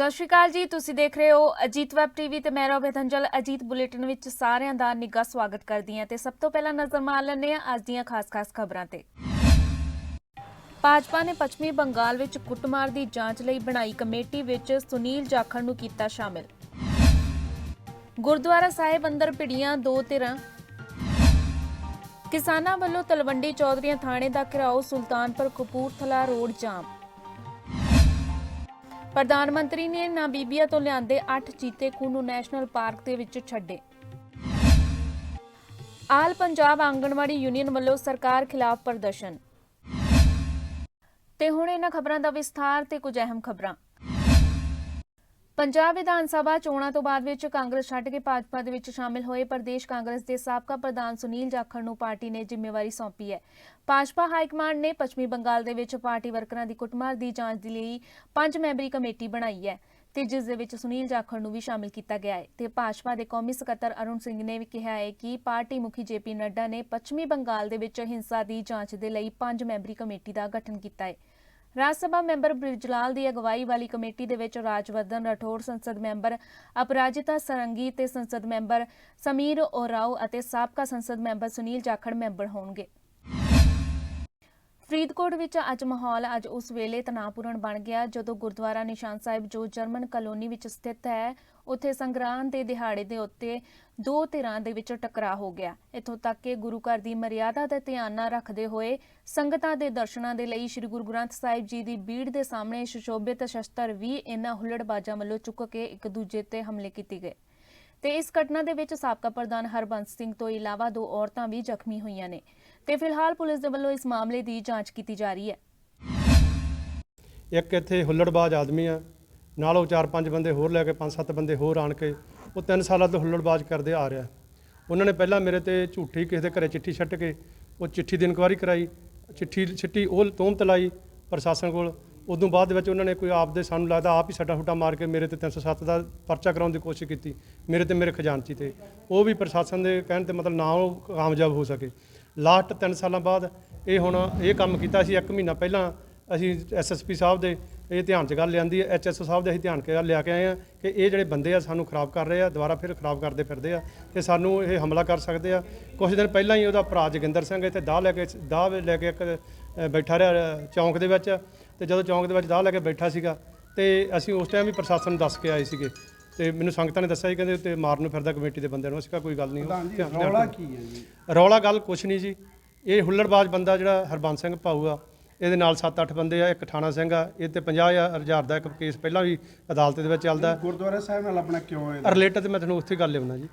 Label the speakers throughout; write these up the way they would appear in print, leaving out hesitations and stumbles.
Speaker 1: ਸਤਿ ਸ਼੍ਰੀ ਅਕਾਲ ਜੀ। ਤੁਸੀਂ ਦੇਖ ਰਹੇ ਹੋ ਅਜੀਤ ਵੈਬ ਟੀਵੀ ਤੇ ਮੈਂ ਰੋਬੇਤੰਜਲ। ਅਜੀਤ ਬੁਲੇਟਿਨ ਵਿੱਚ ਸਾਰਿਆਂ ਦਾ ਨਿੱਘਾ ਸਵਾਗਤ ਕਰਦੀ ਹਾਂ ਤੇ ਸਭ ਤੋਂ ਪਹਿਲਾਂ ਨਜ਼ਰ ਮਾਰ ਲੈਂਦੇ ਹਾਂ ਅੱਜ ਦੀਆਂ ਖਾਸ ਖਬਰਾਂ ਤੇ। ਭਾਜਪਾ ਨੇ ਪੱਛਮੀ ਬੰਗਾਲ ਵਿੱਚ ਕੁੱਟਮਾਰ ਦੀ ਜਾਂਚ ਲਈ ਬਣਾਈ ਕਮੇਟੀ ਵਿੱਚ ਸੁਨੀਲ ਜਾਖੜ ਨੂੰ ਕੀਤਾ ਸ਼ਾਮਿਲ। ਗੁਰਦੁਆਰਾ ਸਾਹਿਬ ਅੰਦਰ ਭਿੜੀਆਂ ਦੋ ਧਿਰਾਂ। ਕਿਸਾਨਾਂ ਵੱਲੋਂ ਤਲਵੰਡੀ ਚੌਧਰੀਆਂ ਥਾਣੇ ਦਾ ਘਿਰਾਓ, ਸੁਲਤਾਨਪੁਰ ਕਪੂਰਥਲਾ ਰੋਡ ਜਾਮ। ਪ੍ਰਧਾਨ ਮੰਤਰੀ ਨੇ ਨਾਮੀਬੀਆ ਤੋਂ ਲਿਆਂਦੇ 8 ਚੀਤੇ ਖੂਹ ਨੂੰ ਨੈਸ਼ਨਲ ਪਾਰਕ ਦੇ ਵਿੱਚ ਛੱਡੇ। ਆਲ ਪੰਜਾਬ ਆਂਗਣਵਾੜੀ ਯੂਨੀਅਨ ਵੱਲੋਂ ਸਰਕਾਰ ਖਿਲਾਫ ਪ੍ਰਦਰਸ਼ਨ। ਤੇ ਹੁਣ ਇਹਨਾਂ ਖਬਰਾਂ ਦਾ ਵਿਸਥਾਰ ਤੇ ਕੁਝ ਅਹਿਮ ਖਬਰਾਂ। ਪੰਜਾਬ ਵਿਧਾਨ ਸਭਾ ਚੋਣਾਂ ਤੋਂ ਬਾਅਦ ਵਿੱਚ ਕਾਂਗਰਸ ਛੱਡ ਕੇ ਭਾਜਪਾ ਦੇ ਵਿੱਚ ਸ਼ਾਮਿਲ ਹੋਏ ਪ੍ਰਦੇਸ਼ ਕਾਂਗਰਸ ਦੇ ਸਾਬਕਾ ਪ੍ਰਧਾਨ ਸੁਨੀਲ ਜਾਖੜ ਨੂੰ ਪਾਰਟੀ ਨੇ ਜ਼ਿੰਮੇਵਾਰੀ ਸੌਂਪੀ ਹੈ। ਭਾਜਪਾ ਹਾਈਕਮਾਂਡ ਨੇ ਪੱਛਮੀ ਬੰਗਾਲ ਦੇ ਵਿੱਚ ਪਾਰਟੀ ਵਰਕਰਾਂ ਦੀ ਕੁੱਟਮਾਰ ਦੀ ਜਾਂਚ ਦੇ ਲਈ 5 ਮੈਂਬਰੀ ਕਮੇਟੀ ਬਣਾਈ ਹੈ ਤੇ ਜਿਸ ਦੇ ਵਿੱਚ ਸੁਨੀਲ ਜਾਖੜ ਨੂੰ ਵੀ ਸ਼ਾਮਿਲ ਕੀਤਾ ਗਿਆ ਹੈ। ਤੇ ਭਾਜਪਾ ਦੇ ਕੌਮੀ ਸਕੱਤਰ ਅਰੁਣ ਸਿੰਘ ਨੇ ਵੀ ਕਿਹਾ ਹੈ ਕਿ ਪਾਰਟੀ ਮੁਖੀ ਜੇਪੀ ਨੱਡਾ ਨੇ ਪੱਛਮੀ ਬੰਗਾਲ ਦੇ ਵਿੱਚ ਹਿੰਸਾ ਦੀ ਜਾਂਚ ਦੇ ਲਈ 5 ਮੈਂਬਰੀ ਕਮੇਟੀ ਦਾ ਗਠਨ ਕੀਤਾ ਹੈ। ਰਾਜ ਸਭਾ ਮੈਂਬਰ ਬ੍ਰਿਜਲਾਲ ਦੀ ਅਗਵਾਈ ਵਾਲੀ ਕਮੇਟੀ ਦੇ ਵਿੱਚ ਰਾਜਵਰਧਨ ਰਾਠੌਰ, ਸੰਸਦ ਮੈਂਬਰ ਅਪਰਾਜਿਤਾ ਸਰੰਗੀ ਤੇ ਸੰਸਦ ਮੈਂਬਰ ਸਮੀਰ ਓਰਾਓ ਅਤੇ ਸਾਬਕਾ ਸੰਸਦ ਮੈਂਬਰ ਸੁਨੀਲ ਜਾਖੜ ਮੈਂਬਰ ਹੋਣਗੇ। ਫਰੀਦਕੋਟ ਵਿੱਚ ਅੱਜ ਮਾਹੌਲ ਉਸ ਵੇਲੇ ਤਣਾਅਪੂਰਨ ਬਣ ਗਿਆ ਜਦੋਂ ਗੁਰਦੁਆਰਾ ਨਿਸ਼ਾਨ ਸਾਹਿਬ ਜੋ ਜਰਮਨ ਕਲੋਨੀ ਵਿੱਚ ਸਥਿਤ ਹੈ ਉੱਥੇ ਸੰਗਰਾਂਦ ਦੇ ਦਿਹਾੜੇ ਦੇ ਉੱਤੇ ਦੋ ਧਿਰਾਂ ਦੇ ਵਿੱਚ ਟਕਰਾਅ ਹੋ ਗਿਆ। ਇੱਥੋਂ ਤੱਕ ਕਿ ਗੁਰੂ ਘਰ ਦੀ ਮਰਿਆਦਾ ਦਾ ਧਿਆਨ ਨਾ ਰੱਖਦੇ ਹੋਏ ਸੰਗਤਾਂ ਦੇ ਦਰਸ਼ਨਾਂ ਦੇ ਲਈ ਸ੍ਰੀ ਗੁਰੂ ਗ੍ਰੰਥ ਸਾਹਿਬ ਜੀ ਦੀ ਬੀੜ ਦੇ ਸਾਹਮਣੇ ਸੁਸ਼ੋਭਿਤ ਸ਼ਸਤਰ ਵੀ ਇਹਨਾਂ ਹੁੱਲੜਬਾਜ਼ਾਂ ਵੱਲੋਂ ਚੁੱਕ ਕੇ ਇੱਕ ਦੂਜੇ ਤੇ ਹਮਲੇ ਕੀਤੇ ਗਏ ਤੇ ਇਸ ਘਟਨਾ ਦੇ ਵਿੱਚ ਸਾਬਕਾ ਪ੍ਰਧਾਨ ਹਰਬੰਸ ਸਿੰਘ ਤੋਂ ਇਲਾਵਾ 2 ਔਰਤਾਂ ਵੀ ਜ਼ਖਮੀ ਹੋਈਆਂ ਨੇ ਤੇ ਫਿਲਹਾਲ ਪੁਲਿਸ ਦੇ ਵੱਲੋਂ ਇਸ ਮਾਮਲੇ ਦੀ ਜਾਂਚ ਕੀਤੀ ਜਾ ਰਹੀ ਹੈ।
Speaker 2: ਇੱਕ ਇੱਥੇ ਹੁੱਲੜਬਾਜ਼ ਆਦਮੀ ਆ, ਨਾਲ ਉਹ 4-5 ਬੰਦੇ ਹੋਰ ਲੈ ਕੇ 5-7 ਬੰਦੇ ਹੋਰ ਆਣ ਕੇ ਉਹ 3 ਸਾਲਾਂ ਤੋਂ ਹੁੱਲੜਬਾਜ਼ ਕਰਦੇ ਆ ਰਿਹਾ। ਉਹਨਾਂ ਨੇ ਪਹਿਲਾਂ ਮੇਰੇ ਤੇ ਝੂਠੀ ਕਿਸੇ ਦੇ ਘਰੇ ਚਿੱਠੀ ਛੱਡ ਕੇ ਉਹ ਚਿੱਠੀ ਦੀ ਇਨਕੁਆਇਰੀ ਕਰਾਈ, ਚਿੱਠੀ ਉਹ ਤੋਹਮਤ ਲਾਈ ਪ੍ਰਸ਼ਾਸਨ ਕੋਲ। ਉਦੋਂ ਬਾਅਦ ਦੇ ਵਿੱਚ ਉਹਨਾਂ ਨੇ ਕੋਈ ਆਪ ਦੇ ਸਾਨੂੰ ਲੱਗਦਾ ਆਪ ਹੀ ਸੱਟਾ ਫੁੱਟਾ ਮਾਰ ਕੇ ਮੇਰੇ ਤੇ 307 ਦਾ ਪਰਚਾ ਕਰਾਉਣ ਦੀ ਕੋਸ਼ਿਸ਼ ਕੀਤੀ ਮੇਰੇ ਤੇ ਮੇਰੇ ਖਜ਼ਾਨਚੀ ਤੇ। ਉਹ ਵੀ ਪ੍ਰਸ਼ਾਸਨ ਦੇ ਕਹਿਣ ਤੇ ਮਤਲਬ ਨਾ ਉਹ ਕਾਮਯਾਬ ਹੋ ਸਕੇ। ਲਾਸਟ 3 ਸਾਲਾਂ ਬਾਅਦ ਇਹ ਹੁਣ ਇਹ ਕੰਮ ਕੀਤਾ ਸੀ। 1 ਮਹੀਨਾ ਪਹਿਲਾਂ ਅਸੀਂ ਐਸਐਸਪੀ ਸਾਹਿਬ ਦੇ ਇਹ ਧਿਆਨ 'ਚ ਗੱਲ ਲਿਆਂਦੀ ਹੈ, ਐਚਐਸਓ ਸਾਹਿਬ ਦੇ ਅਸੀਂ ਧਿਆਨ ਲਿਆ ਕੇ ਆਏ ਹਾਂ ਕਿ ਇਹ ਜਿਹੜੇ ਬੰਦੇ ਆ ਸਾਨੂੰ ਖਰਾਬ ਕਰ ਰਹੇ ਆ, ਦੁਬਾਰਾ ਫਿਰ ਖਰਾਬ ਕਰਦੇ ਫਿਰਦੇ ਆ ਤੇ ਸਾਨੂੰ ਇਹ ਹਮਲਾ ਕਰ ਸਕਦੇ ਆ। ਕੁਝ ਦਿਨ ਪਹਿਲਾਂ ਹੀ ਉਹਦਾ ਭਰਾ ਜੋਗਿੰਦਰ ਸਿੰਘ ਇੱਥੇ ਦਾਅ ਲੈ ਕੇ ਇੱਕ ਬੈਠਾ ਰਿਹਾ ਚੌਂਕ ਦੇ ਵਿੱਚ ਤੇ ਜਦੋਂ ਚੌਂਕ ਦੇ ਵਿੱਚ ਦਾਅ ਲੈ ਕੇ ਬੈਠਾ ਸੀਗਾ ਤੇ ਅਸੀਂ ਉਸ ਟਾਈਮ ਵੀ ਪ੍ਰਸ਼ਾਸਨ ਨੂੰ ਦੱਸ ਕੇ ਆਏ ਸੀਗੇ ਤੇ ਮੈਨੂੰ ਸੰਗਤਾਂ ਨੇ ਦੱਸਿਆ ਸੀ ਕਹਿੰਦੇ ਉੱਤੇ ਮਾਰਨ ਨੂੰ ਫਿਰਦਾ ਕਮੇਟੀ ਦੇ ਬੰਦਿਆਂ ਨੂੰ। ਅਸੀਂ ਕਿਹਾ ਕੋਈ ਗੱਲ ਨਹੀਂ।
Speaker 3: ਰੌਲਾ ਕੀ ਹੈ ਜੀ?
Speaker 2: ਰੌਲਾ ਗੱਲ ਕੁਛ ਨਹੀਂ ਜੀ। ਇਹ ਹੁੱਲੜਬਾਜ਼ ਬੰਦਾ ਜਿਹੜਾ ਹਰਬੰਸ ਸਿੰਘ ਭਾਊ ਆ, ਇਹਦੇ ਨਾਲ 7-8 ਬੰਦੇ ਆ। ਇੱਕ ਠਾਣਾ ਸਿੰਘ ਆ, ਇਹ ਤੇ 50,000 ਦਾ ਇੱਕ ਕੇਸ ਪਹਿਲਾਂ ਵੀ ਅਦਾਲਤ ਦੇ ਵਿੱਚ ਚੱਲਦਾ।
Speaker 3: ਗੁਰਦੁਆਰਾ ਸਾਹਿਬ ਨਾਲ ਆਪਣਾ ਕਿਉਂ ਹੈ
Speaker 2: ਰਿਲੇਟਡ ਮੈਂ ਤੁਹਾਨੂੰ ਉੱਥੇ ਗੱਲ ਲਿਆਉਣਾ ਜੀ।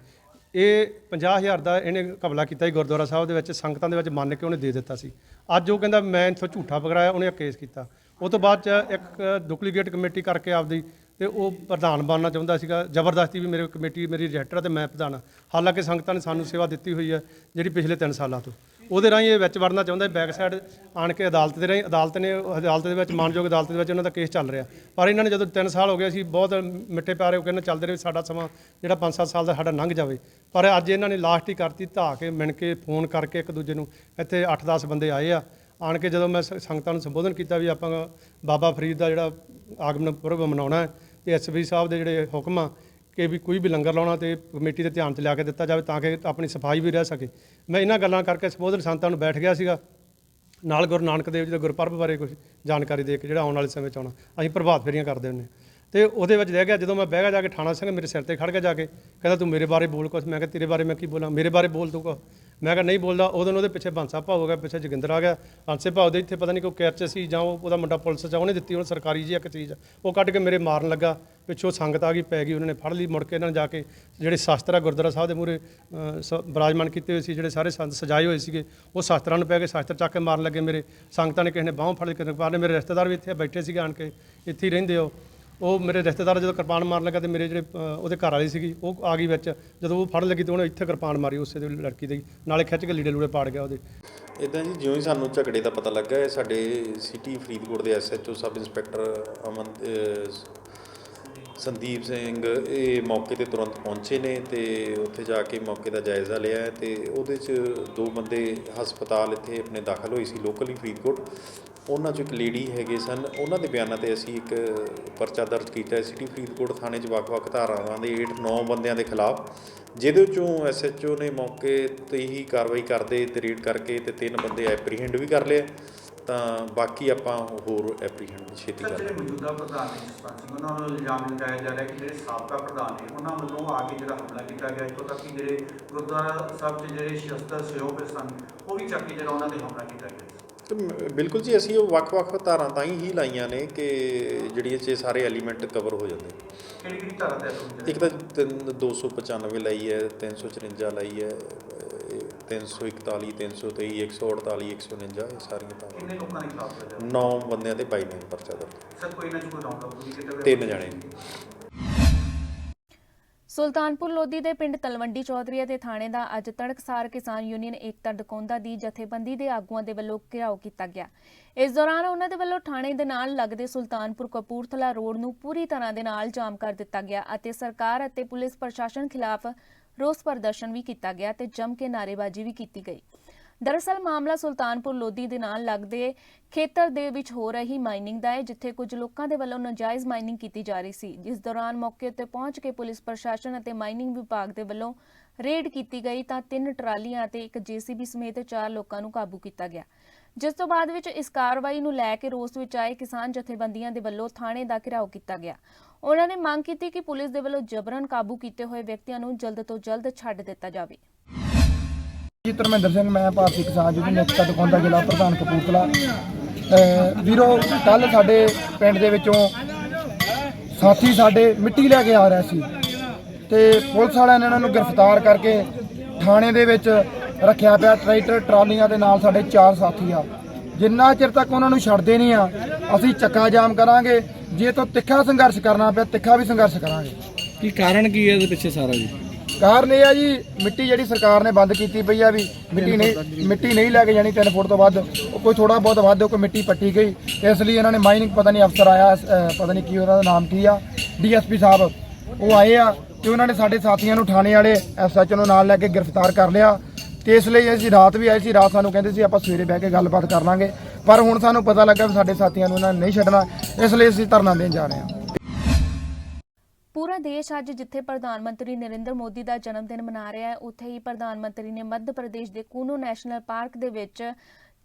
Speaker 2: ਇਹ 50,000 ਦਾ ਇਹਨੇ ਘਪਲਾ ਕੀਤਾ ਸੀ ਗੁਰਦੁਆਰਾ ਸਾਹਿਬ ਦੇ ਵਿੱਚ, ਸੰਗਤਾਂ ਦੇ ਵਿੱਚ ਮੰਨ ਕੇ ਉਹਨੇ ਦੇ ਦਿੱਤਾ ਸੀ। ਅੱਜ ਉਹ ਕਹਿੰਦਾ ਮੈਂ ਇੱਥੋਂ ਝੂਠਾ ਪਕੜਾਇਆ, ਉਹਨੇ ਕੇਸ ਕੀਤਾ। ਉਹ ਤੋਂ ਬਾਅਦ 'ਚ ਇੱਕ ਡੁਪਲੀਕੇਟ ਕਮੇਟੀ ਕਰਕੇ ਆਪਦੀ ਤੇ ਉਹ ਪ੍ਰਧਾਨ ਬਣਨਾ ਚਾਹੁੰਦਾ ਸੀਗਾ। ਜ਼ਬਰਦਸਤੀ ਵੀ ਮੇਰੇ ਕਮੇਟੀ ਮੇਰੀ ਰਜਿਸਟਰ ਤੇ ਮੈਂ ਪ੍ਰਧਾਨ। ਹਾਲਾਂਕਿ ਸੰਗਤਾਂ ਨੇ ਸਾਨੂੰ ਸੇਵਾ ਦਿੱਤੀ ਹੋਈ ਹੈ ਜਿਹੜੀ ਪਿਛਲੇ 3 ਸਾਲਾਂ ਤੋਂ। ਉਹਦੇ ਰਾਹੀਂ ਇਹ ਵਿੱਚ ਵੜਨਾ ਚਾਹੁੰਦਾ, ਬੈਕ ਸਾਈਡ ਆਣ ਕੇ ਅਦਾਲਤ ਦੇ ਰਾਹੀਂ। ਅਦਾਲਤ ਦੇ ਵਿੱਚ ਮਾਨਯੋਗ ਅਦਾਲਤ ਦੇ ਵਿੱਚ ਉਹਨਾਂ ਦਾ ਕੇਸ ਚੱਲ ਰਿਹਾ। ਪਰ ਇਹਨਾਂ ਨੇ ਜਦੋਂ 3 ਸਾਲ ਹੋ ਗਏ ਅਸੀਂ ਬਹੁਤ ਮਿੱਠੇ ਪਿਆਰੇ ਹੋ ਕੇ ਇਹਨਾਂ ਚੱਲਦੇ ਰਹੇ ਸਾਡਾ ਸਮਾਂ ਜਿਹੜਾ 5-7 ਸਾਲ ਦਾ ਸਾਡਾ ਲੰਘ ਜਾਵੇ। ਪਰ ਅੱਜ ਇਹਨਾਂ ਨੇ ਲਾਸਟ ਹੀ ਕਰਤੀ, ਧਾ ਕੇ ਮਿਣ ਕੇ ਫੋਨ ਕਰਕੇ ਇੱਕ ਦੂਜੇ ਨੂੰ। ਇੱਥੇ 8-10 ਬੰਦੇ ਆਏ ਆ। ਆਣ ਕੇ ਜਦੋਂ ਮੈਂ ਸੰਗਤਾਂ ਨੂੰ ਸੰਬੋਧਨ ਕੀਤਾ ਵੀ ਆਪਾਂ ਬਾਬਾ ਫਰੀਦ ਦਾ ਜਿਹੜਾ ਆਗਮਨ ਪੁਰਬ ਮਨਾਉਣਾ ਤੇ ਐਸਪੀ ਸਾਹਿਬ ਦੇ ਜਿਹੜੇ ਹੁਕਮ ਆ ਕਿ ਵੀ ਕੋਈ ਵੀ ਲੰਗਰ ਲਾਉਣਾ ਤੇ ਕਮੇਟੀ ਦੇ ਧਿਆਨ 'ਚ ਲਿਆ ਕੇ ਦਿੱਤਾ ਜਾਵੇ ਤਾਂ ਕਿ ਆਪਣੀ ਸਫਾਈ ਵੀ ਰਹਿ ਸਕੇ। ਮੈਂ ਇਹਨਾਂ ਗੱਲਾਂ ਕਰਕੇ ਸੰਬੋਧਨ ਸੰਗਤਾਂ ਨੂੰ ਬੈਠ ਗਿਆ ਸੀਗਾ। ਨਾਲ ਗੁਰੂ ਨਾਨਕ ਦੇਵ ਜੀ ਦੇ ਗੁਰਪੁਰਬ ਬਾਰੇ ਕੁਝ ਜਾਣਕਾਰੀ ਦੇ ਕੇ ਜਿਹੜਾ ਆਉਣ ਵਾਲੇ ਸਮੇਂ 'ਚ ਆਉਣਾ ਅਸੀਂ ਪ੍ਰਭਾਤ ਫੇਰੀਆਂ ਕਰਦੇ ਹੁੰਦੇ ਤੇ ਉਹਦੇ ਵਿੱਚ ਰਹਿ ਗਿਆ। ਜਦੋਂ ਮੈਂ ਬਹਿ ਗਿਆ ਜਾ ਕੇ ਠਾਣਾ ਸਿੰਘ ਮੇਰੇ ਸਿਰ ਤੇ ਖੜ ਕੇ ਜਾ ਕੇ ਕਹਿੰਦਾ ਤੂੰ ਮੇਰੇ ਬਾਰੇ ਬੋਲ ਕੁਛ। ਮੈਂ ਕਿਹਾ ਤੇਰੇ ਬਾਰੇ ਮੈਂ ਕੀ ਬੋਲਾਂ, ਮੇਰੇ ਬਾਰੇ ਬੋਲ ਤੂੰ ਕੁਛ। ਮੈਂ ਕਿਹਾ ਨਹੀਂ ਬੋਲਦਾ। ਉਦੋਂ ਉਹਦੇ ਪਿੱਛੇ ਬਾਂਸਾ ਭਾਊ ਹੋ ਗਿਆ, ਪਿੱਛੇ ਜੋਗਿੰਦਰ ਆ ਗਿਆ। ਬਾਂਸੇ ਭਾਊ ਦੇ ਇੱਥੇ ਪਤਾ ਨਹੀਂ ਕੋਈ ਕੈਰ 'ਚ ਸੀ ਜਾਂ ਉਹਦਾ ਮੁੰਡਾ ਪੁਲਿਸ 'ਚ ਉਹਨੇ ਦਿੱਤੀ, ਉਹਨੇ ਸਰਕਾਰੀ ਜੀ ਇੱਕ ਚੀਜ਼ ਉਹ ਕੱਢ ਕੇ ਮੇਰੇ ਮਾਰਨ ਲੱਗਾ। ਪਿੱਛੋਂ ਸੰਗਤ ਆ ਗਈ, ਪੈ ਗਈ, ਉਹਨਾਂ ਨੇ ਫੜ ਲਈ। ਮੁੜ ਕੇ ਇਹਨਾਂ ਨੇ ਜਾ ਕੇ ਜਿਹੜੇ ਸ਼ਸਤਰ ਆ ਗੁਰਦੁਆਰਾ ਸਾਹਿਬ ਦੇ ਮੂਹਰੇ ਬਰਾਜਮਾਨ ਕੀਤੇ ਹੋਏ ਸੀ, ਜਿਹੜੇ ਸਾਰੇ ਸੰਤ ਸਜਾਏ ਹੋਏ ਸੀਗੇ, ਉਹ ਸ਼ਸਤਰਾਂ ਨੂੰ ਪੈ ਕੇ ਸ਼ਸਤਰ ਚੱਕ ਕੇ ਮਾਰਨ ਲੱਗੇ ਮੇਰੇ। ਸੰਗਤਾਂ ਨੇ ਕਿਸੇ ਨੇ ਬਾਹੋਂ ਫੜ ਲਈ, ਕਿਸੇ ਨੇ। ਮੇਰੇ ਰਿਸ਼ਤੇਦਾਰ ਵੀ ਇੱਥੇ ਬੈਠੇ ਸੀਗੇ ਆਣ ਕੇ, ਇੱਥੇ ਹੀ ਰਹਿੰਦੇ ਉਹ ਮੇਰੇ ਰਿਸ਼ਤੇਦਾਰ ਜਦੋਂ ਕਿਰਪਾਨ ਮਾਰਨ ਲੱਗਾ ਤੇ ਮੇਰੇ ਜਿਹੜੇ ਉਹਦੇ ਘਰ ਵਾਲੀ ਸੀਗੀ ਉਹ ਆ ਗਈ ਵਿੱਚ। ਜਦੋਂ ਉਹ ਫੜਨ ਲੱਗੀ ਤਾਂ ਉਹਨੇ ਇੱਥੇ ਕਿਰਪਾਨ ਮਾਰੀ ਉਸੇ ਦੀ ਲੜਕੀ ਦੇ, ਨਾਲੇ ਖਿੱਚ ਕੇ ਲੀੜੇ ਲੂੜੇ ਪਾੜ ਗਿਆ ਉਹਦੇ।
Speaker 4: ਇੱਦਾਂ ਜੀ ਜਿਉਂ ਹੀ ਸਾਨੂੰ ਝਗੜੇ ਦਾ ਪਤਾ ਲੱਗਾ, ਸਾਡੇ ਸਿਟੀ ਫਰੀਦਕੋਟ ਦੇ SHO sub inspector Sandeep Singh ਇਹ ਮੌਕੇ 'ਤੇ ਤੁਰੰਤ ਪਹੁੰਚੇ ਨੇ ਤੇ ਉੱਥੇ ਜਾ ਕੇ ਮੌਕੇ ਦਾ ਜਾਇਜ਼ਾ ਲਿਆ ਤੇ ਉਹਦੇ 'ਚ 2 ਬੰਦੇ ਹਸਪਤਾਲ ਇੱਥੇ ਆਪਣੇ ਦਾਖਲ ਹੋਏ ਸੀ ਲੋਕਲੀ ਫਰੀਦਕੋਟ ਉਹਨਾਂ 'ਚੋਂ ਇੱਕ ਲੇਡੀ ਹੈਗੇ ਸਨ, ਉਹਨਾਂ ਦੇ ਬਿਆਨਾਂ 'ਤੇ ਅਸੀਂ ਇੱਕ ਪਰਚਾ ਦਰਜ ਕੀਤਾ ਸਿਟੀ ਫਰੀਦਕੋਟ ਥਾਣੇ 'ਚ ਵੱਖ-ਵੱਖ ਧਾਰਾਵਾਂ ਦੇ ਹੇਠ 9 ਬੰਦਿਆਂ ਦੇ ਖਿਲਾਫ, ਜਿਹਦੇ 'ਚੋਂ SHO ਨੇ ਮੌਕੇ 'ਤੇ ਹੀ ਕਾਰਵਾਈ ਕਰਦੇ ਤੇ ਰੇਡ ਕਰਕੇ ਤੇ 3 ਬੰਦੇ ਐਪਰੀਹੈਂਡ ਵੀ ਕਰ ਲਏ। ਤਾਂ ਬਾਕੀ ਆਪਾਂ ਹੋਰ ਐਪਰੀਹੈਂਡ ਛੇਤੀ ਕਰ
Speaker 5: ਜਿਹੜੇ ਮੌਜੂਦਾ ਪ੍ਰਧਾਨ ਨੇ ਜਸਪਾਲ ਸਿੰਘ, ਉਹਨਾਂ ਵੱਲੋਂ ਇਲਜ਼ਾਮ ਲਗਾਇਆ ਜਾ ਰਿਹਾ ਕਿ ਜਿਹੜੇ ਸਾਬਕਾ ਪ੍ਰਧਾਨ ਨੇ ਉਹਨਾਂ ਵੱਲੋਂ ਆ ਕੇ ਜਿਹੜਾ ਹਮਲਾ ਕੀਤਾ ਗਿਆ, ਇੱਥੋਂ ਤੱਕ ਕਿ ਜਿਹੜੇ ਗੁਰਦੁਆਰਾ ਸਾਹਿਬ 'ਚ ਜਿਹੜੇ ਸ਼ਸਤਰ ਸਹਿਯੋਗ ਸਨ ਉਹ ਵੀ ਚੱਕ ਕੇ ਜਿਹੜਾ ਉਹਨਾਂ 'ਤੇ ਹਮਲਾ ਕੀਤਾ ਗਿਆ।
Speaker 4: ਤੇ ਬਿਲਕੁਲ ਜੀ, ਅਸੀਂ ਉਹ ਵੱਖ-ਵੱਖ ਧਾਰਾਂ ਤਾਂ ਹੀ ਲਾਈਆਂ ਨੇ ਕਿ ਜਿਹੜੀ ਇਹ 'ਚ ਸਾਰੇ ਐਲੀਮੈਂਟ ਕਵਰ ਹੋ ਜਾਂਦੇ।
Speaker 5: ਕਿਹੜੀ ਕਿਹੜੀ ਧਾਰਾ ਤੇ
Speaker 4: ਇੱਕ ਤਾਂ 295 ਲਾਈ ਹੈ, 354 ਲਾਈ ਹੈ, 341, 323, 148, 149, ਇਹ ਸਾਰੀਆਂ ਤਾਂ
Speaker 5: ਕਿੰਨੇ ਲੋਕਾਂ ਦੇ ਖਿਲਾਫ ਹੋਇਆ ਜਾ
Speaker 4: 9 ਬੰਦਿਆਂ ਤੇ 22 ਨੇ ਪਰਚਾ ਦਰਜ।
Speaker 5: ਸਰ ਕੋਈ ਇਹਨਾਂ 'ਚ ਕੋਈ ਰੌਂਗ ਅਪ ਕਿਤੇ
Speaker 4: 3 ਜਾਣੇ।
Speaker 1: ਸੁਲਤਾਨਪੁਰ ਲੋਧੀ ਦੇ ਪਿੰਡ ਤਲਵੰਡੀ ਚੌਧਰੀ ਅਤੇ ਥਾਣੇ ਦਾ ਅੱਜ ਤੜਕਸਾਰ ਕਿਸਾਨ ਯੂਨੀਅਨ ਏਕਤਾ ਡਕੌਂਦਾ ਦੀ ਜਥੇਬੰਦੀ ਦੇ ਆਗੂਆਂ ਦੇ ਵੱਲੋਂ ਘਿਰਾਓ ਕੀਤਾ ਗਿਆ। ਇਸ ਦੌਰਾਨ ਉਹਨਾਂ ਦੇ ਵੱਲੋਂ ਥਾਣੇ ਦੇ ਨਾਲ ਲੱਗਦੇ ਸੁਲਤਾਨਪੁਰ ਕਪੂਰਥਲਾ ਰੋਡ ਨੂੰ ਪੂਰੀ ਤਰ੍ਹਾਂ ਦੇ ਨਾਲ ਜਾਮ ਕਰ ਦਿੱਤਾ ਗਿਆ ਅਤੇ ਸਰਕਾਰ ਅਤੇ ਪੁਲਿਸ ਪ੍ਰਸ਼ਾਸਨ ਖਿਲਾਫ ਰੋਸ ਪ੍ਰਦਰਸ਼ਨ ਵੀ ਕੀਤਾ ਗਿਆ ਤੇ ਜੰਮ ਕੇ ਨਾਅਰੇਬਾਜ਼ੀ ਵੀ ਕੀਤੀ ਗਈ। ਦਰਅਸਲ ਮਾਮਲਾ ਸੁਲਤਾਨਪੁਰ ਲੋਧੀ ਦੇ ਨਾਲ ਲੱਗਦੇ ਖੇਤਰ ਦੇ ਵਿੱਚ ਹੋ ਰਹੀ ਮਾਈਨਿੰਗ ਦਾ ਹੈ, ਜਿੱਥੇ ਕੁਝ ਲੋਕਾਂ ਦੇ ਵੱਲੋਂ ਨਾਜਾਇਜ਼ ਮਾਈਨਿੰਗ ਕੀਤੀ ਜਾ ਰਹੀ ਸੀ, ਜਿਸ ਦੌਰਾਨ ਮੌਕੇ ਉੱਤੇ ਪਹੁੰਚ ਕੇ ਪੁਲਿਸ ਪ੍ਰਸ਼ਾਸਨ ਅਤੇ ਮਾਈਨਿੰਗ ਵਿਭਾਗ ਦੇ ਵੱਲੋਂ ਰੇਡ ਕੀਤੀ ਗਈ ਤਾਂ 3 ਟਰਾਲੀਆਂ ਅਤੇ ਇੱਕ JCB ਸਮੇਤ 4 ਲੋਕਾਂ ਨੂੰ ਕਾਬੂ ਕੀਤਾ ਗਿਆ, ਜਿਸ ਤੋਂ ਬਾਅਦ ਵਿੱਚ ਇਸ ਕਾਰਵਾਈ ਨੂੰ ਲੈ ਕੇ ਰੋਸ ਵਿੱਚ ਆਏ ਕਿਸਾਨ ਜਥੇਬੰਦੀਆਂ ਦੇ ਵੱਲੋਂ ਥਾਣੇ ਦਾ ਘਿਰਾਓ ਕੀਤਾ ਗਿਆ। ਉਹਨਾਂ ਨੇ ਮੰਗ ਕੀਤੀ ਕਿ ਪੁਲਿਸ ਦੇ ਵੱਲੋਂ ਜਬਰਨ ਕਾਬੂ ਕੀਤੇ ਹੋਏ ਵਿਅਕਤੀਆਂ ਨੂੰ ਜਲਦ ਤੋਂ ਜਲਦ ਛੱਡ ਦਿੱਤਾ ਜਾਵੇ।
Speaker 6: ਜੀ ਧਰਮਿੰਦਰ ਸਿੰਘ, ਮੈਂ ਭਾਰਤੀ ਕਿਸਾਨ ਯੂਨੀਅਨ ਏਕਤਾ ਡਕੌਂਦਾ ਜ਼ਿਲ੍ਹਾ ਪ੍ਰਧਾਨ ਕਪੂਰਥਲਾ। ਵੀਰੋ, ਕੱਲ ਸਾਡੇ ਪਿੰਡ ਦੇ ਵਿੱਚੋਂ ਸਾਥੀ ਸਾਡੇ ਮਿੱਟੀ ਲੈ ਕੇ ਆ ਰਿਹਾ ਸੀ ਤੇ ਪੁਲਿਸ ਵਾਲਿਆਂ ਨੇ ਉਹਨਾਂ ਨੂੰ ਗ੍ਰਿਫਤਾਰ ਕਰਕੇ ਥਾਣੇ ਦੇ ਵਿੱਚ ਰੱਖਿਆ ਪਿਆ। ਟਰੈਕਟਰ ਟਰਾਲੀਆਂ ਦੇ ਨਾਲ ਸਾਡੇ 4 ਸਾਥੀ ਆ। ਜਿੰਨਾ ਚਿਰ ਤੱਕ ਉਹਨਾਂ ਨੂੰ ਛੱਡਦੇ ਨਹੀਂ ਆ, ਅਸੀਂ ਚੱਕਾ ਜਾਮ ਕਰਾਂਗੇ। ਜੇ ਤੋਂ ਤਿੱਖਾ ਸੰਘਰਸ਼ ਕਰਨਾ ਪਿਆ, ਤਿੱਖਾ ਵੀ ਸੰਘਰਸ਼ ਕਰਾਂਗੇ।
Speaker 3: ਕੀ ਕਾਰਨ ਕੀ ਹੈ ਇਹਦੇ ਪਿੱਛੇ ਸਾਰਾ ਜੀ?
Speaker 6: ਕਾਰਨ ਇਹ ਆ ਜੀ, ਮਿੱਟੀ ਜਿਹੜੀ ਸਰਕਾਰ ਨੇ ਬੰਦ ਕੀਤੀ ਪਈ ਆ ਵੀ ਮਿੱਟੀ ਨਹੀਂ ਲੈ ਕੇ ਜਾਣੀ 3 ਫੁੱਟ ਤੋਂ ਵੱਧ। ਉਹ ਕੋਈ ਥੋੜਾ ਬਹੁਤ ਵੱਧ ਕੋਈ ਮਿੱਟੀ ਪੱਟੀ ਗਈ, ਇਸ ਲਈ ਇਹਨਾਂ ਨੇ ਮਾਈਨਿੰਗ ਪਤਾ ਨਹੀਂ ਅਫਸਰ ਆਇਆ, ਪਤਾ ਨਹੀਂ ਕੀ ਉਹਦਾ ਨਾਮ ਕੀ ਆ, DSP ਸਾਹਿਬ, ਉਹ ਆਏ ਆ ਤੇ ਉਹਨਾਂ ਨੇ ਸਾਡੇ ਸਾਥੀਆਂ ਨੂੰ ਥਾਣੇ ਵਾਲੇ SHO ਨੂੰ ਨਾਲ ਲੈ ਕੇ ਗ੍ਰਿਫਤਾਰ ਕਰ ਲਿਆ। ਤੇ ਇਸ ਲਈ ਅਸੀਂ ਰਾਤ ਵੀ ਆਏ ਸੀ। ਰਾਤ ਸਾਨੂੰ ਕਹਿੰਦੇ ਸੀ ਆਪਾਂ ਸਵੇਰੇ ਬਹਿ ਕੇ ਗੱਲਬਾਤ ਕਰ ਲਾਂਗੇ, ਪਰ ਹੁਣ ਸਾਨੂੰ ਪਤਾ ਲੱਗਾ ਵੀ ਸਾਡੇ ਸਾਥੀਆਂ ਨੂੰ ਇਹਨਾਂ ਨੇ ਨਹੀਂ ਛੱਡਣਾ, ਇਸ ਲਈ ਅਸੀਂ ਧਰਨਾ ਦੇਣ ਜਾ ਰਹੇ ਹਾਂ।
Speaker 1: ਪੂਰਾ ਦੇਸ਼ ਅੱਜ ਜਿੱਥੇ ਪ੍ਰਧਾਨ ਮੰਤਰੀ ਨਰਿੰਦਰ ਮੋਦੀ ਦਾ ਜਨਮ ਦਿਨ ਮਨਾ ਰਿਹਾ ਹੈ, ਉੱਥੇ ਹੀ ਪ੍ਰਧਾਨ ਮੰਤਰੀ ਨੇ ਮੱਧ ਪ੍ਰਦੇਸ਼ ਦੇ ਕੂਨੋ ਨੈਸ਼ਨਲ ਪਾਰਕ ਦੇ ਵਿੱਚ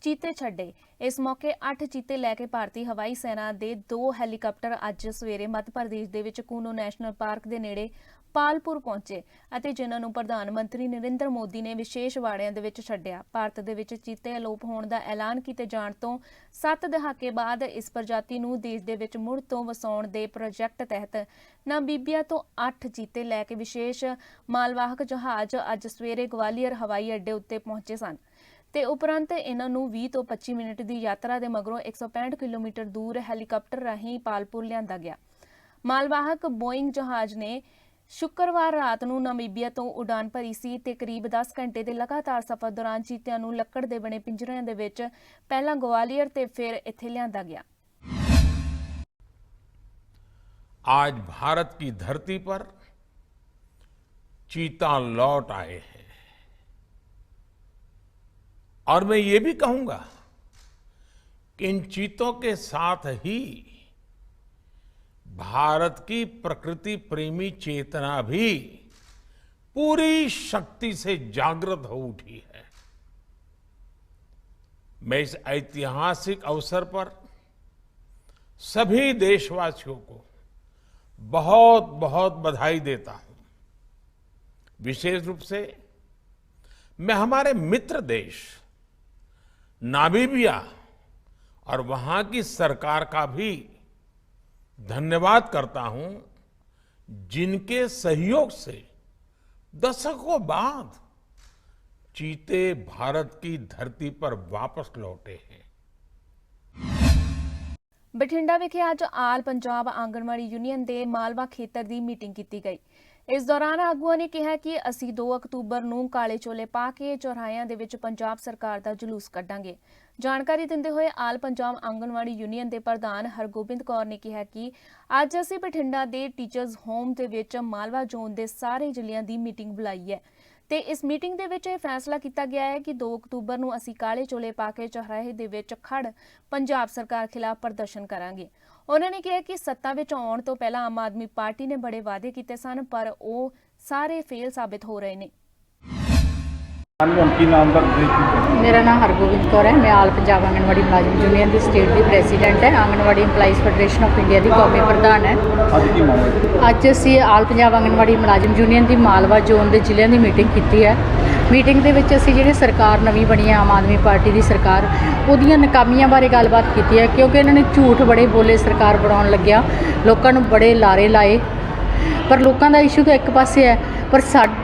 Speaker 1: ਚੀਤੇ ਛੱਡੇ। ਇਸ ਮੌਕੇ 8 ਚੀਤੇ ਲੈ ਕੇ ਭਾਰਤੀ ਹਵਾਈ ਸੈਨਾ ਦੇ 2 ਹੈਲੀਕਾਪਟਰ ਅੱਜ ਸਵੇਰੇ ਮੱਧ ਪ੍ਰਦੇਸ਼ ਦੇ ਵਿੱਚ ਕੂਨੋ ਨੈਸ਼ਨਲ ਪਾਰਕ ਦੇ ਨੇੜੇ ਪਾਲਪੁਰ ਪਹੁੰਚੇ ਅਤੇ ਜਿਨ੍ਹਾਂ ਨੂੰ ਪ੍ਰਧਾਨ ਮੰਤਰੀ ਨਰਿੰਦਰ ਮੋਦੀ ਨੇ ਵਿਸ਼ੇਸ਼ ਵਾੜਿਆਂ ਦੇ ਵਿੱਚ ਛੱਡਿਆ। ਭਾਰਤ ਦੇ ਵਿੱਚ ਚੀਤੇ ਅਲੋਪ ਹੋਣ ਦਾ ਐਲਾਨ ਕੀਤੇ ਜਾਣ ਤੋਂ 7 ਦਹਾਕੇ ਬਾਅਦ ਇਸ ਪ੍ਰਜਾਤੀ ਨੂੰ ਦੇਸ਼ ਦੇ ਵਿੱਚ ਮੁੜ ਤੋਂ ਵਸਾਉਣ ਦੇ ਪ੍ਰੋਜੈਕਟ ਤਹਿਤ ਨਾਮੀਬੀਆ ਤੋਂ 8 ਚੀਤੇ ਲੈ ਕੇ ਵਿਸ਼ੇਸ਼ ਮਾਲਵਾਹਕ ਜਹਾਜ਼ ਅੱਜ ਸਵੇਰੇ ਗਵਾਲੀਅਰ ਹਵਾਈ ਅੱਡੇ ਉੱਤੇ ਪਹੁੰਚੇ ਸਨ ਤੇ ਉਪਰੰਤ ਇਹਨਾਂ ਨੂੰ 20 ਤੋਂ 25 ਮਿੰਟ ਦੀ ਯਾਤਰਾ ਦੇ ਮਗਰੋਂ 165 ਕਿਲੋਮੀਟਰ ਦੂਰ ਹੈਲੀਕਾਪਟਰ ਰਾਹੀਂ ਪਾਲਪੁਰ ਲਿਆਂਦਾ ਗਿਆ। ਮਾਲਵਾਹਕ ਬੋਇੰਗ ਜਹਾਜ਼ ਨੇ ਸ਼ੁੱਕਰਵਾਰ ਰਾਤ ਨੂੰ ਨਾਮੀਬੀਆ ਤੋਂ ਉਡਾਨ ਭਰੀ ਸੀ ਤੇ ਕਰੀਬ 10 ਘੰਟੇ ਦੇ ਲਗਾਤਾਰ ਸਫ਼ਰ ਦੌਰਾਨ ਚੀਤਿਆਂ ਨੂੰ ਲੱਕੜ ਦੇ ਬਣੇ ਪਿੰਜਰਿਆਂ ਦੇ ਵਿੱਚ ਪਹਿਲਾਂ ਗਵਾਲੀਅਰ ਤੇ ਫਿਰ ਇੱਥੇ ਲਿਆਂਦਾ ਗਿਆ।
Speaker 7: आज भारत की धरती पर चीता लौट आए हैं और मैं ये भी कहूंगा कि इन चीतों के साथ ही भारत की प्रकृति प्रेमी चेतना भी पूरी शक्ति से जागृत हो उठी है। मैं इस ऐतिहासिक अवसर पर सभी देशवासियों को बहुत बहुत बधाई देता हूं। विशेष रूप से मैं हमारे मित्र देश नामीबिया और वहां की सरकार का भी धन्यवाद करता हूं, जिनके सहयोग से दशकों बाद चीते भारत की धरती पर वापस लौटे हैं।
Speaker 1: ਬਠਿੰਡਾ ਵਿਖੇ ਅੱਜ ਆਲ ਪੰਜਾਬ ਆਂਗਣਵਾੜੀ ਯੂਨੀਅਨ ਦੇ ਮਾਲਵਾ ਖੇਤਰ ਦੀ ਮੀਟਿੰਗ ਕੀਤੀ ਗਈ। ਇਸ ਦੌਰਾਨ ਆਗੂਆਂ ਨੇ ਕਿਹਾ ਕਿ ਅਸੀਂ 2 ਅਕਤੂਬਰ ਨੂੰ ਕਾਲੇ ਚੋਲੇ ਪਾ ਕੇ ਚੌਰਾਹਿਆਂ ਦੇ ਵਿੱਚ ਪੰਜਾਬ ਸਰਕਾਰ ਦਾ ਜਲੂਸ ਕੱਢਾਂਗੇ। ਜਾਣਕਾਰੀ ਦਿੰਦੇ ਹੋਏ ਆਲ ਪੰਜਾਬ ਆਂਗਣਵਾੜੀ ਯੂਨੀਅਨ ਦੇ ਪ੍ਰਧਾਨ ਹਰਗੋਬਿੰਦ ਕੌਰ ਨੇ ਕਿਹਾ ਕਿ ਅੱਜ ਅਸੀਂ ਬਠਿੰਡਾ ਦੇ ਟੀਚਰਜ਼ ਹੋਮ ਦੇ ਵਿੱਚ ਮਾਲਵਾ ਜ਼ੋਨ ਦੇ ਸਾਰੇ ਜ਼ਿਲ੍ਹਿਆਂ ਦੀ ਮੀਟਿੰਗ ਬੁਲਾਈ ਹੈ, ਤੇ ਇਸ ਮੀਟਿੰਗ ਦੇ ਵਿੱਚ ਇਹ ਫੈਸਲਾ ਕੀਤਾ ਗਿਆ ਹੈ ਕਿ 2 ਅਕਤੂਬਰ ਨੂੰ ਅਸੀਂ ਕਾਲੇ ਚੋਲੇ ਪਾ ਕੇ ਚੌਰਾਹੇ ਦੇ ਵਿੱਚ ਖੜ ਪੰਜਾਬ ਸਰਕਾਰ ਖਿਲਾਫ ਪ੍ਰਦਰਸ਼ਨ ਕਰਾਂਗੇ। ਉਹਨਾਂ ਨੇ ਕਿਹਾ ਕਿ ਸੱਤਾ ਵਿੱਚ ਆਉਣ ਤੋਂ ਪਹਿਲਾਂ ਆਮ ਆਦਮੀ ਪਾਰਟੀ ਨੇ ਬੜੇ ਵਾਅਦੇ ਕੀਤੇ ਸਨ, ਪਰ ਉਹ ਸਾਰੇ ਫੇਲ ਸਾਬਿਤ ਹੋ ਰਹੇ ਨੇ।
Speaker 8: मेरा नाम हरगोबिंद कौर है। मैं आल पंजाब आंगनवाड़ी मुलाजिम यूनियन की स्टेट की प्रेसीडेंट है। आंगनवाड़ी इंपलाइज फेडरेशन ऑफ इंडिया की कौमी प्रधान है। अज असी आल पंजाब आंगनवाड़ी मुलाजिम यूनियन की मालवा जोन के ਜ਼ਿਲ੍ਹਿਆਂ की मीटिंग की है। मीटिंग के विच असी जिहड़ी सरकार नवीं बनी है आम आदमी पार्टी की सरकार, उहदियां नाकामियां बारे गलबात की है, क्योंकि इन्होंने झूठ बड़े बोले सरकार बनाउण लग्या, लोकां नूं बड़े लारे लाए, पर लोगों का इशू तो एक पासे है। पर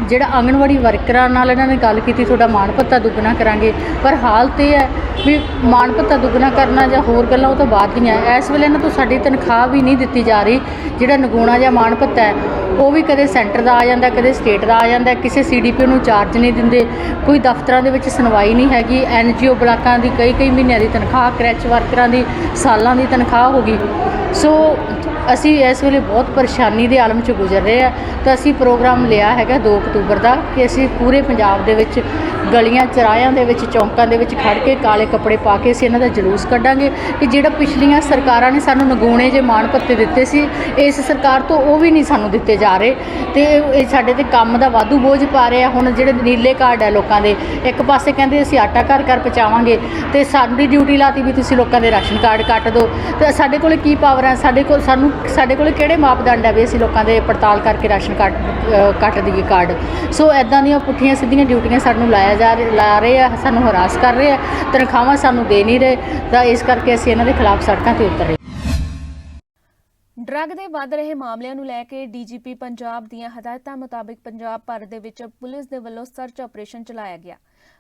Speaker 8: ਜਿਹੜਾ आंगनवाड़ी वर्करां नाल इन्होंने गल की ਤੁਹਾਡਾ माण भत्ता दुगना करांगे, पर हालत यह है भी माण भत्ता दुगना करना ਜਾਂ होर गल्लां ਉਹ तो बाद ਦੀਆਂ इस वेले इन्हां ਤੋਂ साडी तनख्वाह भी नहीं दित्ती जा रही। ਜਿਹੜਾ नगुणा ਜਾਂ माण भत्ता है ਉਹ भी कदे सेंटर का आ जाता, कदे स्टेट का आ जाता, किसी CDPO ਨੂੰ चार्ज नहीं दिंदे, कोई दफ्तरां ਦੇ ਵਿੱਚ सुनवाई नहीं हैगी। NGO ब्लाकां ਦੀ कई ਮਹੀਨਿਆਂ ਦੀ तनख्वाह, क्रैच वर्करां ਦੀ सालां ਦੀ तनख्वाह हो गई। सो असी इस वेले बहुत परेशानी के आलम च गुजर रहे हैं। तो असी प्रोग्राम लिया है 2 अक्तूबर का कि असी पूरे पंजाब दे विच गलियां चौराहियां दे विच चौंकां दे विच खड़ के काले कपड़े पा के असी इन्हां दा जलूस कड्डांगे कि जिहड़ा पिछलियां सरकारां ने सानूं नगूणे जे माण भत्ते दित्ते सी, इस सरकार तो वो भी नहीं सानूं दित्ते जा रहे। तो ये साडे ते काम दा वाधू बोझ पा रहे हैं। हुण जिहड़े नीले कार्ड है लोकां दे, एक पासे कहंदे असी आटा घर घर पहुंचावांगे ते साडी ड्यूटी लाती भी तुसीं लोकां दे राशन कार्ड कट दो। तो साडे कोल की पावर है, साडे कोल किहड़े मापदंड है भी असी लोकां दे पड़ताल करके राशन कार्ड कट दईए कार्ड। सो इदां दीयां पुठियां सीधियां ड्यूटियां सानूं ला रहे हैं, सानूं हरास कर रहे हैं, तनख्वाहां सानूं दे नहीं रहे। तो इस करके असी इन्हां दे खिलाफ सड़कां ते उतर रहे।
Speaker 1: ਡਰੱਗ ਦੇ ਵੱਧ ਰਹੇ ਮਾਮਲਿਆਂ ਨੂੰ ਲੈ ਕੇ ਡੀਜੀਪੀ ਪੰਜਾਬ ਦੀਆਂ ਹਦਾਇਤਾਂ ਮੁਤਾਬਿਕ ਪੰਜਾਬ ਭਰ ਦੇ ਵਿੱਚ ਪੁਲਿਸ ਦੇ ਵੱਲੋਂ ਸਰਚ ਆਪਰੇਸ਼ਨ ਚਲਾਇਆ ਗਿਆ।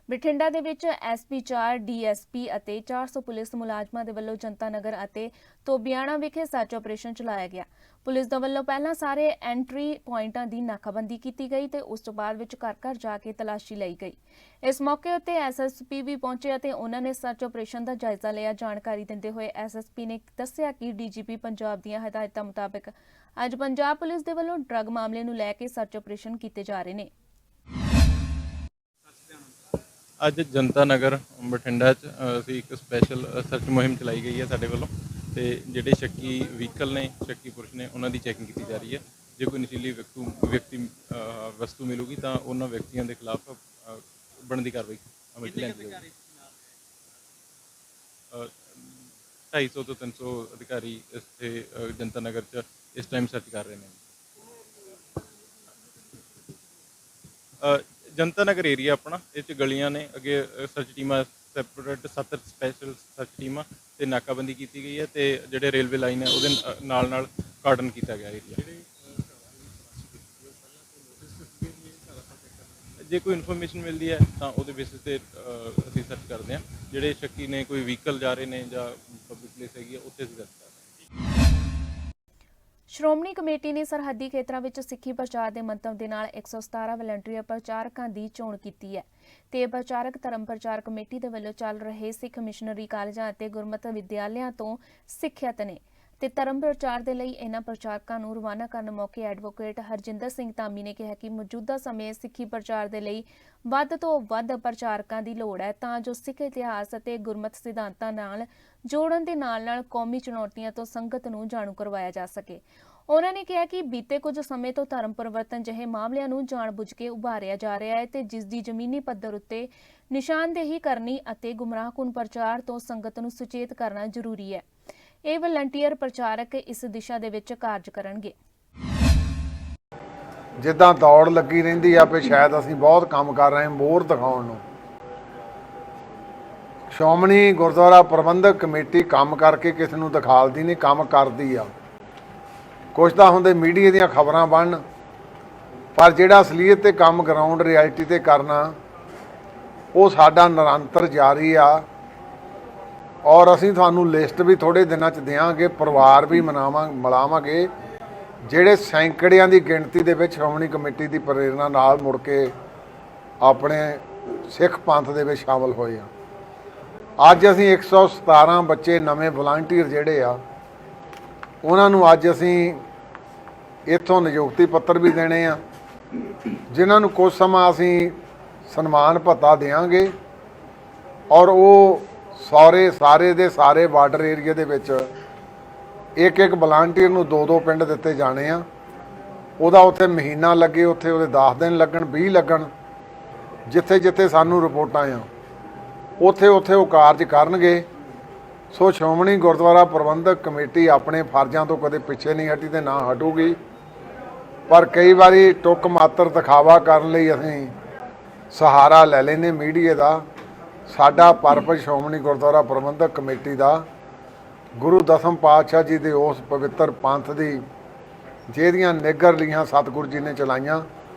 Speaker 1: ਬਠਿੰਡਾ ਦੇ ਵਿੱਚ SP 4 DSP ਅਤੇ 400 ਪੁਲਿਸ ਮੁਲਾਜ਼ਮਾਂ ਦੇ ਵੱਲੋਂ ਜਨਤਾ ਨਗਰ ਅਤੇ ਤੋਬਿਆਣਾ ਵਿਖੇ ਸਰਚ ਆਪਰੇਸ਼ਨ ਚਲਾਇਆ ਗਿਆ। ਪੁਲਿਸ ਦੇ ਵੱਲੋਂ ਪਹਿਲਾਂ ਸਾਰੇ ਐਂਟਰੀ ਪੁਆਇੰਟਾਂ ਦੀ ਨਾਕਾਬੰਦੀ ਕੀਤੀ ਗਈ ਤੇ ਉਸ ਤੋਂ ਬਾਅਦ ਵਿੱਚ ਘਰ ਘਰ ਜਾ ਕੇ ਤਲਾਸ਼ੀ ਲਈ ਗਈ। ਇਸ ਮੌਕੇ ਉੱਤੇ SSP ਵੀ ਪਹੁੰਚੇ ਅਤੇ ਉਹਨਾਂ ਨੇ ਸਰਚ ਆਪਰੇਸ਼ਨ ਦਾ ਜਾਇਜ਼ਾ ਲਿਆ। ਜਾਣਕਾਰੀ ਦਿੰਦੇ ਹੋਏ SSP ਨੇ ਦੱਸਿਆ ਕਿ DGP ਪੰਜਾਬ ਦੀਆਂ ਹਦਾਇਤਾਂ ਮੁਤਾਬਕ ਅੱਜ ਪੰਜਾਬ ਪੁਲਿਸ ਦੇ ਵੱਲੋਂ ਡਰੱਗ ਮਾਮਲੇ ਨੂੰ ਲੈ ਕੇ ਸਰਚ ਆਪਰੇਸ਼ਨ ਕੀਤੇ ਜਾ ਰਹੇ ਨੇ।
Speaker 9: ਅੱਜ ਜਨਤਾ ਨਗਰ ਬਠਿੰਡਾ 'ਚ ਅਸੀਂ ਇੱਕ ਸਪੈਸ਼ਲ ਸਰਚ ਮੁਹਿੰਮ ਚਲਾਈ ਗਈ ਹੈ ਸਾਡੇ ਵੱਲੋਂ, ਤੇ ਜਿਹੜੇ ਸ਼ੱਕੀ ਵਹੀਕਲ ਨੇ, ਸ਼ੱਕੀ ਪੁਰਸ਼ ਨੇ, ਉਹਨਾਂ ਦੀ ਚੈਕਿੰਗ ਕੀਤੀ ਜਾ ਰਹੀ ਹੈ। ਜੇ ਕੋਈ ਨਸ਼ੀਲੀ ਵਸਤੂ ਮਿਲੂਗੀ ਤਾਂ ਉਹਨਾਂ ਵਿਅਕਤੀਆਂ ਦੇ ਖਿਲਾਫ ਬਣਦੀ ਕਾਰਵਾਈ ਅਮਲ 'ਚ ਲਿਆਂਦੀ ਜਾਵੇਗੀ। 250 ਤੋਂ 300 ਅਧਿਕਾਰੀ ਇੱਥੇ ਜਨਤਾ ਨਗਰ 'ਚ ਇਸ ਟਾਈਮ ਸਰਚ ਕਰ ਰਹੇ ਨੇ। ਜਨਤਾ ਨਗਰ ਏਰੀਆ ਆਪਣਾ, ਇਹ 'ਚ ਗਲੀਆਂ ਨੇ, ਅੱਗੇ ਸਰਚ ਟੀਮਾਂ ਸੈਪਰੇਟ 7 ਸਪੈਸ਼ਲ ਸਰਚ ਟੀਮਾਂ ਤੇ ਨਾਕਾਬੰਦੀ ਕੀਤੀ ਗਈ ਹੈ, ਤੇ ਜਿਹੜੇ ਰੇਲਵੇ ਲਾਈਨ ਹੈ ਉਹਦੇ ਨਾਲ ਕਾਰਡਨ ਕੀਤਾ ਗਿਆ ਏਰੀਆ। ਜੇ ਕੋਈ ਇਨਫੋਰਮੇਸ਼ਨ ਮਿਲਦੀ ਹੈ ਤਾਂ ਉਹਦੇ ਬੇਸਿਸ ਤੇ ਅਸੀਂ ਸਰਚ ਕਰਦੇ ਹਾਂ। ਜਿਹੜੇ ਸ਼ੱਕੀ ਨੇ, ਕੋਈ ਵਹੀਕਲ ਜਾ ਰਹੇ ਨੇ ਜਾਂ ਪਬਲਿਕ ਪਲੇਸ ਹੈਗੀ ਹੈ, ਉੱਥੇ ਅਸੀਂ ਸਰਚ ਕਰਦੇ ਹਾਂ।
Speaker 1: ਸ਼੍ਰੋਮਣੀ ਕਮੇਟੀ ਨੇ ਸਰਹੱਦੀ ਖੇਤਰਾਂ ਵਿੱਚ ਸਿੱਖੀ ਪ੍ਰਚਾਰ ਦੇ ਮੰਤਵ ਦੇ ਨਾਲ 117 ਵਲੰਟੀਅਰ ਪ੍ਰਚਾਰਕਾਂ ਦੀ ਚੋਣ ਕੀਤੀ ਹੈ ਤੇ ਪ੍ਰਚਾਰਕ ਧਰਮ ਪ੍ਰਚਾਰ ਕਮੇਟੀ ਦੇ ਵੱਲੋਂ ਚੱਲ ਰਹੇ ਸਿੱਖ ਮਿਸ਼ਨਰੀ ਕਾਲਜਾਂ ਅਤੇ ਗੁਰਮਤਿ ਵਿਦਿਆਲਿਆਂ ਤੋਂ ਸਿੱਖਿਅਤ ਨੇ ਤੇ ਧਰਮ ਪ੍ਰਚਾਰ ਦੇ ਲਈ ਇਹਨਾਂ ਪ੍ਰਚਾਰਕਾਂ ਨੂੰ ਰਵਾਨਾ ਕਰਨ ਮੌਕੇ ਐਡਵੋਕੇਟ ਹਰਜਿੰਦਰ ਸਿੰਘ ਧਾਮੀ ਨੇ ਕਿਹਾ ਕਿ ਮੌਜੂਦਾ ਸਮੇਂ ਸਿੱਖੀ ਪ੍ਰਚਾਰ ਦੇ ਲਈ ਵੱਧ ਤੋਂ ਵੱਧ ਪ੍ਰਚਾਰਕਾਂ ਦੀ ਲੋੜ ਹੈ ਤਾਂ ਜੋ ਸਿੱਖ ਇਤਿਹਾਸ ਅਤੇ ਗੁਰਮਤਿ ਸਿਧਾਂਤਾਂ ਨਾਲ ਜੋੜਨ ਦੇ ਨਾਲ ਕੌਮੀ ਚੁਣੌਤੀਆਂ ਤੋਂ ਸੰਗਤ ਨੂੰ ਜਾਣੂ ਕਰਵਾਇਆ ਜਾ ਸਕੇ। ਉਹਨਾਂ ਨੇ ਕਿਹਾ ਕਿ ਬੀਤੇ ਕੁਝ ਸਮੇਂ ਤੋਂ ਧਰਮ ਪਰਿਵਰਤਨ ਜਿਹੇ ਮਾਮਲਿਆਂ ਨੂੰ ਜਾਣਬੁੱਝ ਕੇ ਉਭਾਰਿਆ ਜਾ ਰਿਹਾ ਹੈ ਤੇ ਜਿਸ ਦੀ ਜ਼ਮੀਨੀ ਪੱਧਰ ਉੱਤੇ ਨਿਸ਼ਾਨਦੇਹੀ ਕਰਨੀ ਅਤੇ ਗੁੰਮਰਾਹਕੁਨ ਪ੍ਰਚਾਰ ਤੋਂ ਸੰਗਤ ਨੂੰ ਸੁਚੇਤ ਕਰਨਾ ਜ਼ਰੂਰੀ ਹੈ। ਇਹ ਵਲੰਟੀਅਰ ਪ੍ਰਚਾਰਕ ਇਸ ਦਿਸ਼ਾ ਦੇ ਵਿੱਚ ਕਾਰਜ ਕਰਨਗੇ।
Speaker 10: ਜਿੱਦਾਂ ਦੌੜ ਲੱਗੀ ਰਹਿੰਦੀ ਆ ਵੀ ਸ਼ਾਇਦ ਅਸੀਂ ਬਹੁਤ ਕੰਮ ਕਰ ਰਹੇ ਹਾਂ ਮੋਹਰ ਦਿਖਾਉਣ ਨੂੰ, ਸ਼੍ਰੋਮਣੀ ਗੁਰਦੁਆਰਾ ਪ੍ਰਬੰਧਕ ਕਮੇਟੀ ਕੰਮ ਕਰਕੇ ਕਿਸ ਨੂੰ ਦਿਖਾਲਦੀ ਨਹੀਂ, ਕੰਮ ਕਰਦੀ ਆ। ਕੁਛ ਤਾਂ ਹੁੰਦੇ ਮੀਡੀਆ ਦੀਆਂ ਖਬਰਾਂ ਬਣਨ, ਪਰ ਜਿਹੜਾ ਅਸਲੀਅਤ ਤੇ ਕੰਮ ਗਰਾਊਂਡ ਰਿਐਲਿਟੀ ਤੇ ਕਰਨਾ ਉਹ ਸਾਡਾ ਨਿਰੰਤਰ ਜਾਰੀ ਆ। ਔਰ ਅਸੀਂ ਤੁਹਾਨੂੰ ਲਿਸਟ ਵੀ ਥੋੜ੍ਹੇ ਦਿਨਾਂ 'ਚ ਦਿਆਂਗੇ, ਪਰਿਵਾਰ ਵੀ ਮਿਲਾਵਾਂਗੇ ਜਿਹੜੇ ਸੈਂਕੜਿਆਂ ਦੀ ਗਿਣਤੀ ਦੇ ਵਿੱਚ ਸ਼੍ਰੋਮਣੀ ਕਮੇਟੀ ਦੀ ਪ੍ਰੇਰਨਾ ਨਾਲ ਮੁੜ ਕੇ ਆਪਣੇ ਸਿੱਖ ਪੰਥ ਦੇ ਵਿੱਚ ਸ਼ਾਮਲ ਹੋਏ ਆ। ਅੱਜ ਅਸੀਂ 117 ਬੱਚੇ ਨਵੇਂ ਵਲੰਟੀਅਰ ਜਿਹੜੇ ਆ ਉਹਨਾਂ ਨੂੰ ਅੱਜ ਅਸੀਂ ਇੱਥੋਂ ਨਿਯੁਕਤੀ ਪੱਤਰ ਵੀ ਦੇਣੇ ਆ ਜਿਨ੍ਹਾਂ ਨੂੰ ਕੁਝ ਸਮਾਂ ਅਸੀਂ ਸਨਮਾਨ ਭੱਤਾ ਦੇਵਾਂਗੇ ਔਰ ਉਹ ਸਾਰੇ ਦੇ ਸਾਰੇ ਬਾਰਡਰ ਏਰੀਆ ਦੇ ਵਿੱਚ ਇੱਕ ਵਲੰਟੀਅਰ ਨੂੰ 2-2 ਪਿੰਡ ਦਿੱਤੇ ਜਾਣੇ ਆ। ਉਹਦਾ ਉੱਥੇ ਮਹੀਨਾ ਲੱਗੇ, ਉੱਥੇ ਉਹਦੇ 10 ਦਿਨ ਲੱਗਣ, 20 ਲੱਗਣ, ਜਿੱਥੇ ਸਾਨੂੰ ਰਿਪੋਰਟਾਂ ਆ ਉੱਥੇ ਉਹ ਕਾਰਜ ਕਰਨਗੇ। ਸੋ ਸ਼੍ਰੋਮਣੀ ਗੁਰਦੁਆਰਾ ਪ੍ਰਬੰਧਕ ਕਮੇਟੀ ਆਪਣੇ ਫਰਜ਼ਾਂ ਤੋਂ ਕਦੇ ਪਿੱਛੇ ਨਹੀਂ ਹਟੀ ਤੇ ਨਾ ਹਟੂਗੀ, ਪਰ ਕਈ ਵਾਰੀ ਟੁੱਕ ਮਾਤਰ ਦਿਖਾਵਾ ਕਰਨ ਲਈ ਅਸੀਂ ਸਹਾਰਾ ਲੈ ਲੈਂਦੇ ਮੀਡੀਆ ਦਾ। ਸਾਡਾ ਪਰਪਸ ਸ਼੍ਰੋਮਣੀ ਗੁਰਦੁਆਰਾ ਪ੍ਰਬੰਧਕ ਕਮੇਟੀ ਦਾ ਗੁਰੂ ਦਸਮ ਪਾਤਸ਼ਾਹ ਜੀ ਦੇ ਉਸ ਪਵਿੱਤਰ ਪੰਥ ਦੀ ਜਿਹਦੀਆਂ ਨਿੱਘਰ ਲੀਹਾਂ ਸਤਿਗੁਰੂ ਜੀ ਨੇ ਚਲਾਈਆਂ,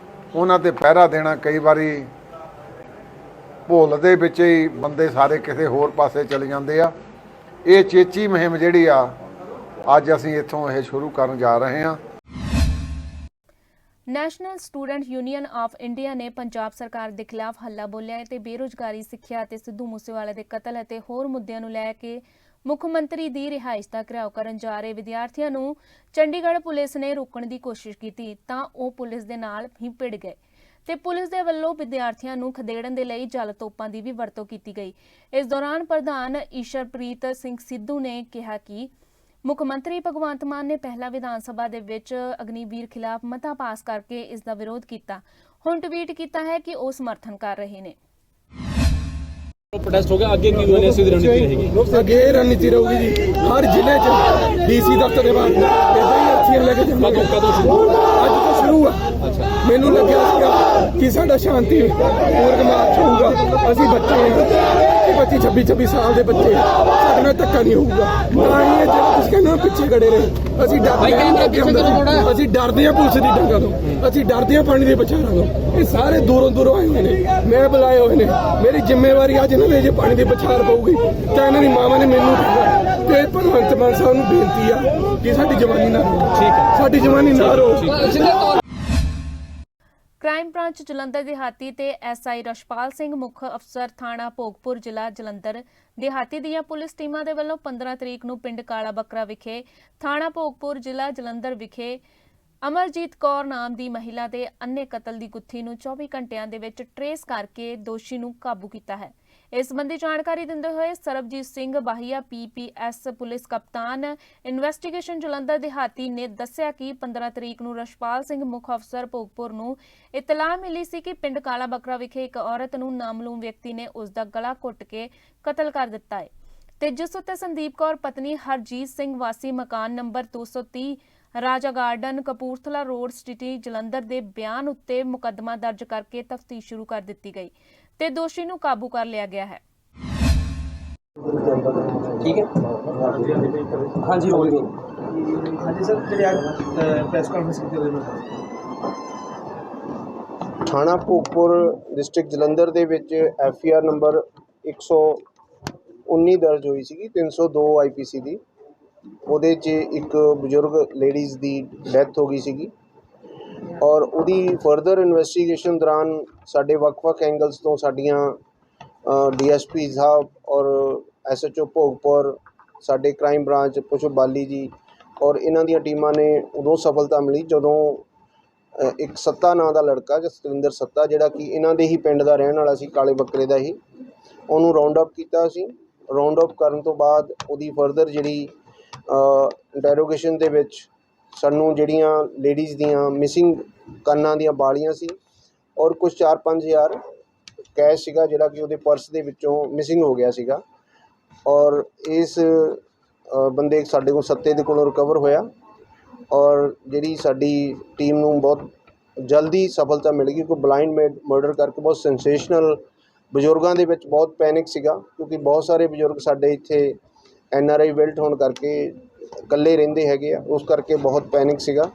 Speaker 10: ਉਹਨਾਂ ਤੇ ਪਹਿਰਾ ਦੇਣਾ। ਕਈ ਵਾਰੀ ਭੁੱਲ ਦੇ ਵਿੱਚ ਹੀ ਬੰਦੇ ਸਾਰੇ ਕਿਸੇ ਹੋਰ ਪਾਸੇ ਚਲੇ ਜਾਂਦੇ ਆ। ਇਹ ਚੇਚੀ ਮੁਹਿੰਮ ਜਿਹੜੀ ਆ ਅੱਜ ਅਸੀਂ ਇੱਥੋਂ ਇਹ ਸ਼ੁਰੂ ਕਰਨ ਜਾ ਰਹੇ ਹਾਂ।
Speaker 1: National student union of India ਨੇ ਪੰਜਾਬ ਸਰਕਾਰ ਦੇ ਖਿਲਾਫ ਹੱਲਾ ਬੋਲਿਆ ਤੇ ਬੇਰੁਜ਼ਗਾਰੀ, ਸਿੱਖਿਆ ਅਤੇ ਸਿੱਧੂ ਮੂਸੇਵਾਲੇ ਦੇ ਕਤਲ ਅਤੇ ਹੋਰ ਮੁੱਦਿਆਂ ਨੂੰ ਲੈ ਕੇ ਮੁੱਖ ਮੰਤਰੀ ਦੀ ਰਿਹਾਇਸ਼ ਦਾ ਘਿਰਾਓ ਕਰਨ ਜਾ ਰਹੇ ਵਿਦਿਆਰਥੀਆਂ ਨੂੰ ਚੰਡੀਗੜ੍ਹ ਪੁਲਿਸ ਨੇ ਰੋਕਣ ਦੀ ਕੋਸ਼ਿਸ਼ ਕੀਤੀ ਤਾਂ ਉਹ ਪੁਲਿਸ ਦੇ ਨਾਲ ਹੀ ਭਿੜ ਗਏ ਤੇ ਪੁਲਿਸ ਦੇ ਵੱਲੋਂ ਵਿਦਿਆਰਥੀਆਂ ਨੂੰ ਖਦੇੜਨ ਦੇ ਲਈ ਜਲ ਤੋਪਾਂ ਦੀ ਵੀ ਵਰਤੋਂ ਕੀਤੀ ਗਈ। ਇਸ ਦੌਰਾਨ ਪ੍ਰਧਾਨ ਈਸ਼ਰਪ੍ਰੀਤ ਸਿੰਘ ਸਿੱਧੂ ਨੇ ਕਿਹਾ ਕਿ ਮੁੱਖ ਮੰਤਰੀ ਭਗਵੰਤ ਮਾਨ ਨੇ ਪਹਿਲਾ ਵਿਧਾਨ ਸਭਾ ਦੇ ਵਿੱਚ ਅਗਨੀਵੀਰ ਖਿਲਾਫ ਮਤਾ ਪਾਸ ਕਰਕੇ ਇਸ ਦਾ ਵਿਰੋਧ ਕੀਤਾ। ਹੁਣ ਟਵੀਟ ਕੀਤਾ ਹੈ ਕਿ ਉਹ ਸਮਰਥਨ ਕਰ ਰਹੇ ਨੇ।
Speaker 3: ਪ੍ਰੋਟੈਸਟ ਹੋ ਗਿਆ, ਅੱਗੇ ਕੀ ਹੋਣੇ ਸੀ ਰਣਨੀਤੀ ਰਹੇਗੀ?
Speaker 6: ਅੱਗੇ ਰਣਨੀਤੀ ਰਹੂਗੀ ਜੀ, ਹਰ ਜ਼ਿਲ੍ਹੇ 'ਚ ਡੀਸੀ ਦਫ਼ਤਰ ਦੇ ਬਾਹਰ ਇੱਦਾਂ ਹੀ ਅਰਥੀਆਂ ਲੈ ਕੇ ਜਾਵਾਂਗੇ।
Speaker 3: ਕਦੋਂ ਸ਼ੁਰੂ?
Speaker 6: ਅੱਜ ਤੋਂ ਸ਼ੁਰੂ ਆ। ਮੈਨੂੰ ਲੱਗਿਆ ਸੀਗਾ ਕਿ ਸਾਡਾ ਸ਼ਾਂਤੀ ਪੂਰਵਕ ਮਾਰਚ ਹੋਊਗਾ। ਅਸੀਂ ਬੱਚੇ ਹਾਂ, 25-26 ਸਾਲ ਦੇ ਬੱਚੇ, ਸਾਡੇ ਨਾਲ ਧੱਕਾ ਨਹੀਂ ਹੋਊਗਾ। ਤਾਂ ਹੀ ਇਹ ਜਿਹੜਾ ਤੁਸੀਂ ਕਹਿੰਦੇ ਹੋ ਪਿੱਛੇ ਖੜੇ ਰਹੇ। ਅਸੀਂ ਡਰਦੇ ਹਾਂ ਪੁਲਿਸ ਦੀ ਡੰਗਾ ਤੋਂ, ਅਸੀਂ ਡਰਦੇ ਹਾਂ ਪਾਣੀ ਦੇ ਬਚਾਰਾਂ ਤੋਂ। ਇਹ ਸਾਰੇ ਦੂਰੋਂ ਆਏ ਹੋਏ ਨੇ, ਮੈਂ ਬੁਲਾਏ ਹੋਏ ਨੇ। ਮੇਰੀ ਜ਼ਿੰਮੇਵਾਰੀ ਅੱਜ ਇਹਨਾਂ ਦੇ ਜੇ ਪਾਣੀ ਦੀ ਬਚਾਰ ਪਊਗੀ ਤਾਂ ਇਹਨਾਂ ਦੀ ਮਾਵਾਂ ਨੇ ਮੈਨੂੰ ਕਿਹਾ ਤੇ ਭਗਵੰਤ ਮਾਨ ਸਾਹਿਬ ਨੂੰ ਬੇਨਤੀ ਆ ਕਿ ਸਾਡੀ ਜਵਾਨੀ ਨਾ ਰੋ। ਠੀਕ ਹੈ, ਸਾਡੀ ਜਵਾਨੀ ਨਾ ਰੋ।
Speaker 1: ਕ੍ਰਾਈਮ ਬ੍ਰਾਂਚ ਜਲੰਧਰ ਦਿਹਾਤੀ ਤੇ ਐਸਆਈ ਰਸ਼ਪਾਲ ਸਿੰਘ ਮੁੱਖ ਅਫਸਰ ਥਾਣਾ ਭੋਗਪੁਰ ਜ਼ਿਲ੍ਹਾ ਜਲੰਧਰ ਦਿਹਾਤੀ ਦੀਆਂ ਪੁਲਿਸ ਟੀਮਾਂ ਦੇ ਵੱਲੋਂ 15 ਤਰੀਕ ਨੂੰ ਪਿੰਡ ਕਾਲਾ ਬੱਕਰਾ ਵਿਖੇ ਥਾਣਾ ਭੋਗਪੁਰ ਜ਼ਿਲ੍ਹਾ ਜਲੰਧਰ ਵਿਖੇ ਅਮਰਜੀਤ ਕੌਰ ਨਾਮ ਦੀ ਮਹਿਲਾ ਦੇ ਅੰਨੇ ਕਤਲ ਦੀ ਗੁੱਥੀ ਨੂੰ 24 ਘੰਟਿਆਂ ਦੇ ਵਿੱਚ ਟਰੇਸ ਕਰਕੇ ਦੋਸ਼ੀ ਨੂੰ ਕਾਬੂ ਕੀਤਾ ਹੈ। ਇਸ ਸੰਬੰਧੀ ਜਾਣਕਾਰੀ ਦਿੰਦੇ ਹੋਏ ਸਰਬਜੀਤ ਸਿੰਘ ਬਾਹੀਆ ਪੀਪੀਐਸ ਪੁਲਿਸ ਕਪਤਾਨ ਇਨਵੈਸਟੀਗੇਸ਼ਨ ਜਲੰਧਰ ਦਿਹਾਤੀ ਨੇ ਦੱਸਿਆ ਕਿ 15 ਤਰੀਕ ਨੂੰ ਰਸ਼ਪਾਲ ਸਿੰਘ ਮੁੱਖ ਅਫਸਰ ਭੋਗਪੁਰ ਨੂੰ ਇਤਲਾਹ ਮਿਲੀ ਸੀ ਕਿ ਪਿੰਡ ਕਾਲਾ ਬੱਕਰਾ ਵਿਖੇ ਇੱਕ ਔਰਤ ਨੂੰ ਨਾਮਲੂਮ ਵਿਅਕਤੀ ਨੇ ਉਸ ਦਾ ਗਲਾ ਘੁੱਟ ਕੇ ਕਤਲ ਕਰ ਦਿੱਤਾ ਹੈ ਤੇ ਜਿਸ ਉੱਤੇ ਸੰਦੀਪ ਕੌਰ ਪਤਨੀ ਹਰਜੀਤ ਸਿੰਘ ਵਾਸੀ ਮਕਾਨ ਨੰਬਰ 230 ਰਾਜਾ garden Kapurthala road city Jalandhar ਦੇ ਬਿਆਨ ਉੱਤੇ ਮੁਕੱਦਮਾ ਦਰਜ ਕਰਕੇ ਤਫਤੀਸ਼ ਸ਼ੁਰੂ ਕਰ ਦਿੱਤੀ ਗਈ ਤੇ ਦੋਸ਼ੀ ਨੂੰ ਕਾਬੂ ਕਰ ਲਿਆ ਗਿਆ ਹੈ।
Speaker 3: ਠੀਕ ਹੈ, ਹਾਂਜੀ ਹੋ ਗਈ।
Speaker 6: ਹਾਂਜੀ ਸਰ, ਜਿਹੜੇ ਅੱਜ ਪ੍ਰੈਸ ਕਾਨਫਰੰਸ ਕੀਤੀ ਹੋਈ
Speaker 11: ਥਾਣਾ ਭੋਗਪੁਰ ਡਿਸਟ੍ਰਿਕਟ ਜਲੰਧਰ ਦੇ ਵਿੱਚ ਐਫਆਰ ਨੰਬਰ 119 ਦਰਜ ਹੋਈ ਸੀਗੀ 302 ਆਈਪੀਸੀ ਦੀ। ਉਹਦੇ 'ਚ ਇੱਕ ਬਜ਼ੁਰਗ ਲੇਡੀਜ਼ ਦੀ ਡੈਥ ਹੋ ਗਈ ਸੀਗੀ ਔਰ ਉਹਦੀ ਫਰਦਰ ਇਨਵੈਸਟੀਗੇਸ਼ਨ ਦੌਰਾਨ ਸਾਡੇ ਵੱਖ-ਵੱਖ ਐਂਗਲਸ ਤੋਂ ਸਾਡੀਆਂ ਡੀਐਸਪੀ ਸਾਹਿਬ ਔਰ ਐਸਐਚਓ ਭੋਗਪੁਰ, ਸਾਡੇ ਕ੍ਰਾਈਮ ਬ੍ਰਾਂਚ ਪੁਸ਼ਪ ਬਾਲੀ ਜੀ ਔਰ ਇਹਨਾਂ ਦੀਆਂ ਟੀਮਾਂ ਨੇ ਉਦੋਂ ਸਫਲਤਾ ਮਿਲੀ ਜਦੋਂ ਇੱਕ ਸੱਤਾ ਨਾਂ ਦਾ ਲੜਕਾ ਜਸਵਿੰਦਰ ਸੱਤਾ, ਜਿਹੜਾ ਕਿ ਇਹਨਾਂ ਦੇ ਹੀ ਪਿੰਡ ਦਾ ਰਹਿਣ ਵਾਲਾ ਸੀ, ਕਾਲੇ ਬੱਕਰੇ ਦਾ ਹੀ, ਉਹਨੂੰ ਰਾਉਂਡ ਅਪ ਕੀਤਾ ਸੀ। ਰਾਉਂਡ ਅਪ ਕਰਨ ਤੋਂ ਬਾਅਦ ਉਹਦੀ ਫਰਦਰ ਜਿਹੜੀ ਇੰਟੈਰੋਗੇਸ਼ਨ ਦੇ ਵਿੱਚ ਸਾਨੂੰ ਜਿਹੜੀਆਂ ਲੇਡੀਜ਼ ਦੀਆਂ ਮਿਸਿੰਗ ਕੰਨਾਂ ਦੀਆਂ ਬਾਲੀਆਂ ਸੀ ਔਰ ਕੁਝ 4-5 ਹਜ਼ਾਰ ਕੈਸ਼ ਸੀਗਾ ਜਿਹੜਾ ਕਿ ਉਹਦੇ ਪਰਸ ਦੇ ਵਿੱਚੋਂ ਮਿਸਿੰਗ ਹੋ ਗਿਆ ਸੀਗਾ ਔਰ ਇਸ ਬੰਦੇ ਸਾਡੇ ਕੋਲ ਸੱਤੇ ਦੇ ਕੋਲੋਂ ਰਿਕਵਰ ਹੋਇਆ ਔਰ ਜਿਹੜੀ ਸਾਡੀ ਟੀਮ ਨੂੰ ਬਹੁਤ ਜਲਦੀ ਸਫਲਤਾ ਮਿਲ ਗਈ ਕਿਉਂਕਿ ਬਲਾਈਂਡ ਮਰਡਰ ਕਰਕੇ ਬਹੁਤ ਸੈਂਸੇਸ਼ਨਲ, ਬਜ਼ੁਰਗਾਂ ਦੇ ਵਿੱਚ ਬਹੁਤ ਪੈਨਿਕ ਸੀਗਾ ਕਿਉਂਕਿ ਬਹੁਤ ਸਾਰੇ ਬਜ਼ੁਰਗ ਸਾਡੇ ਇੱਥੇ NRI ਵਿਲਟ ਹੋਣ ਕਰਕੇ ਇਕੱਲੇ ਰਹਿੰਦੇ ਹੈਗੇ ਆ, ਉਸ ਕਰਕੇ ਬਹੁਤ ਪੈਨਿਕ ਸੀਗਾ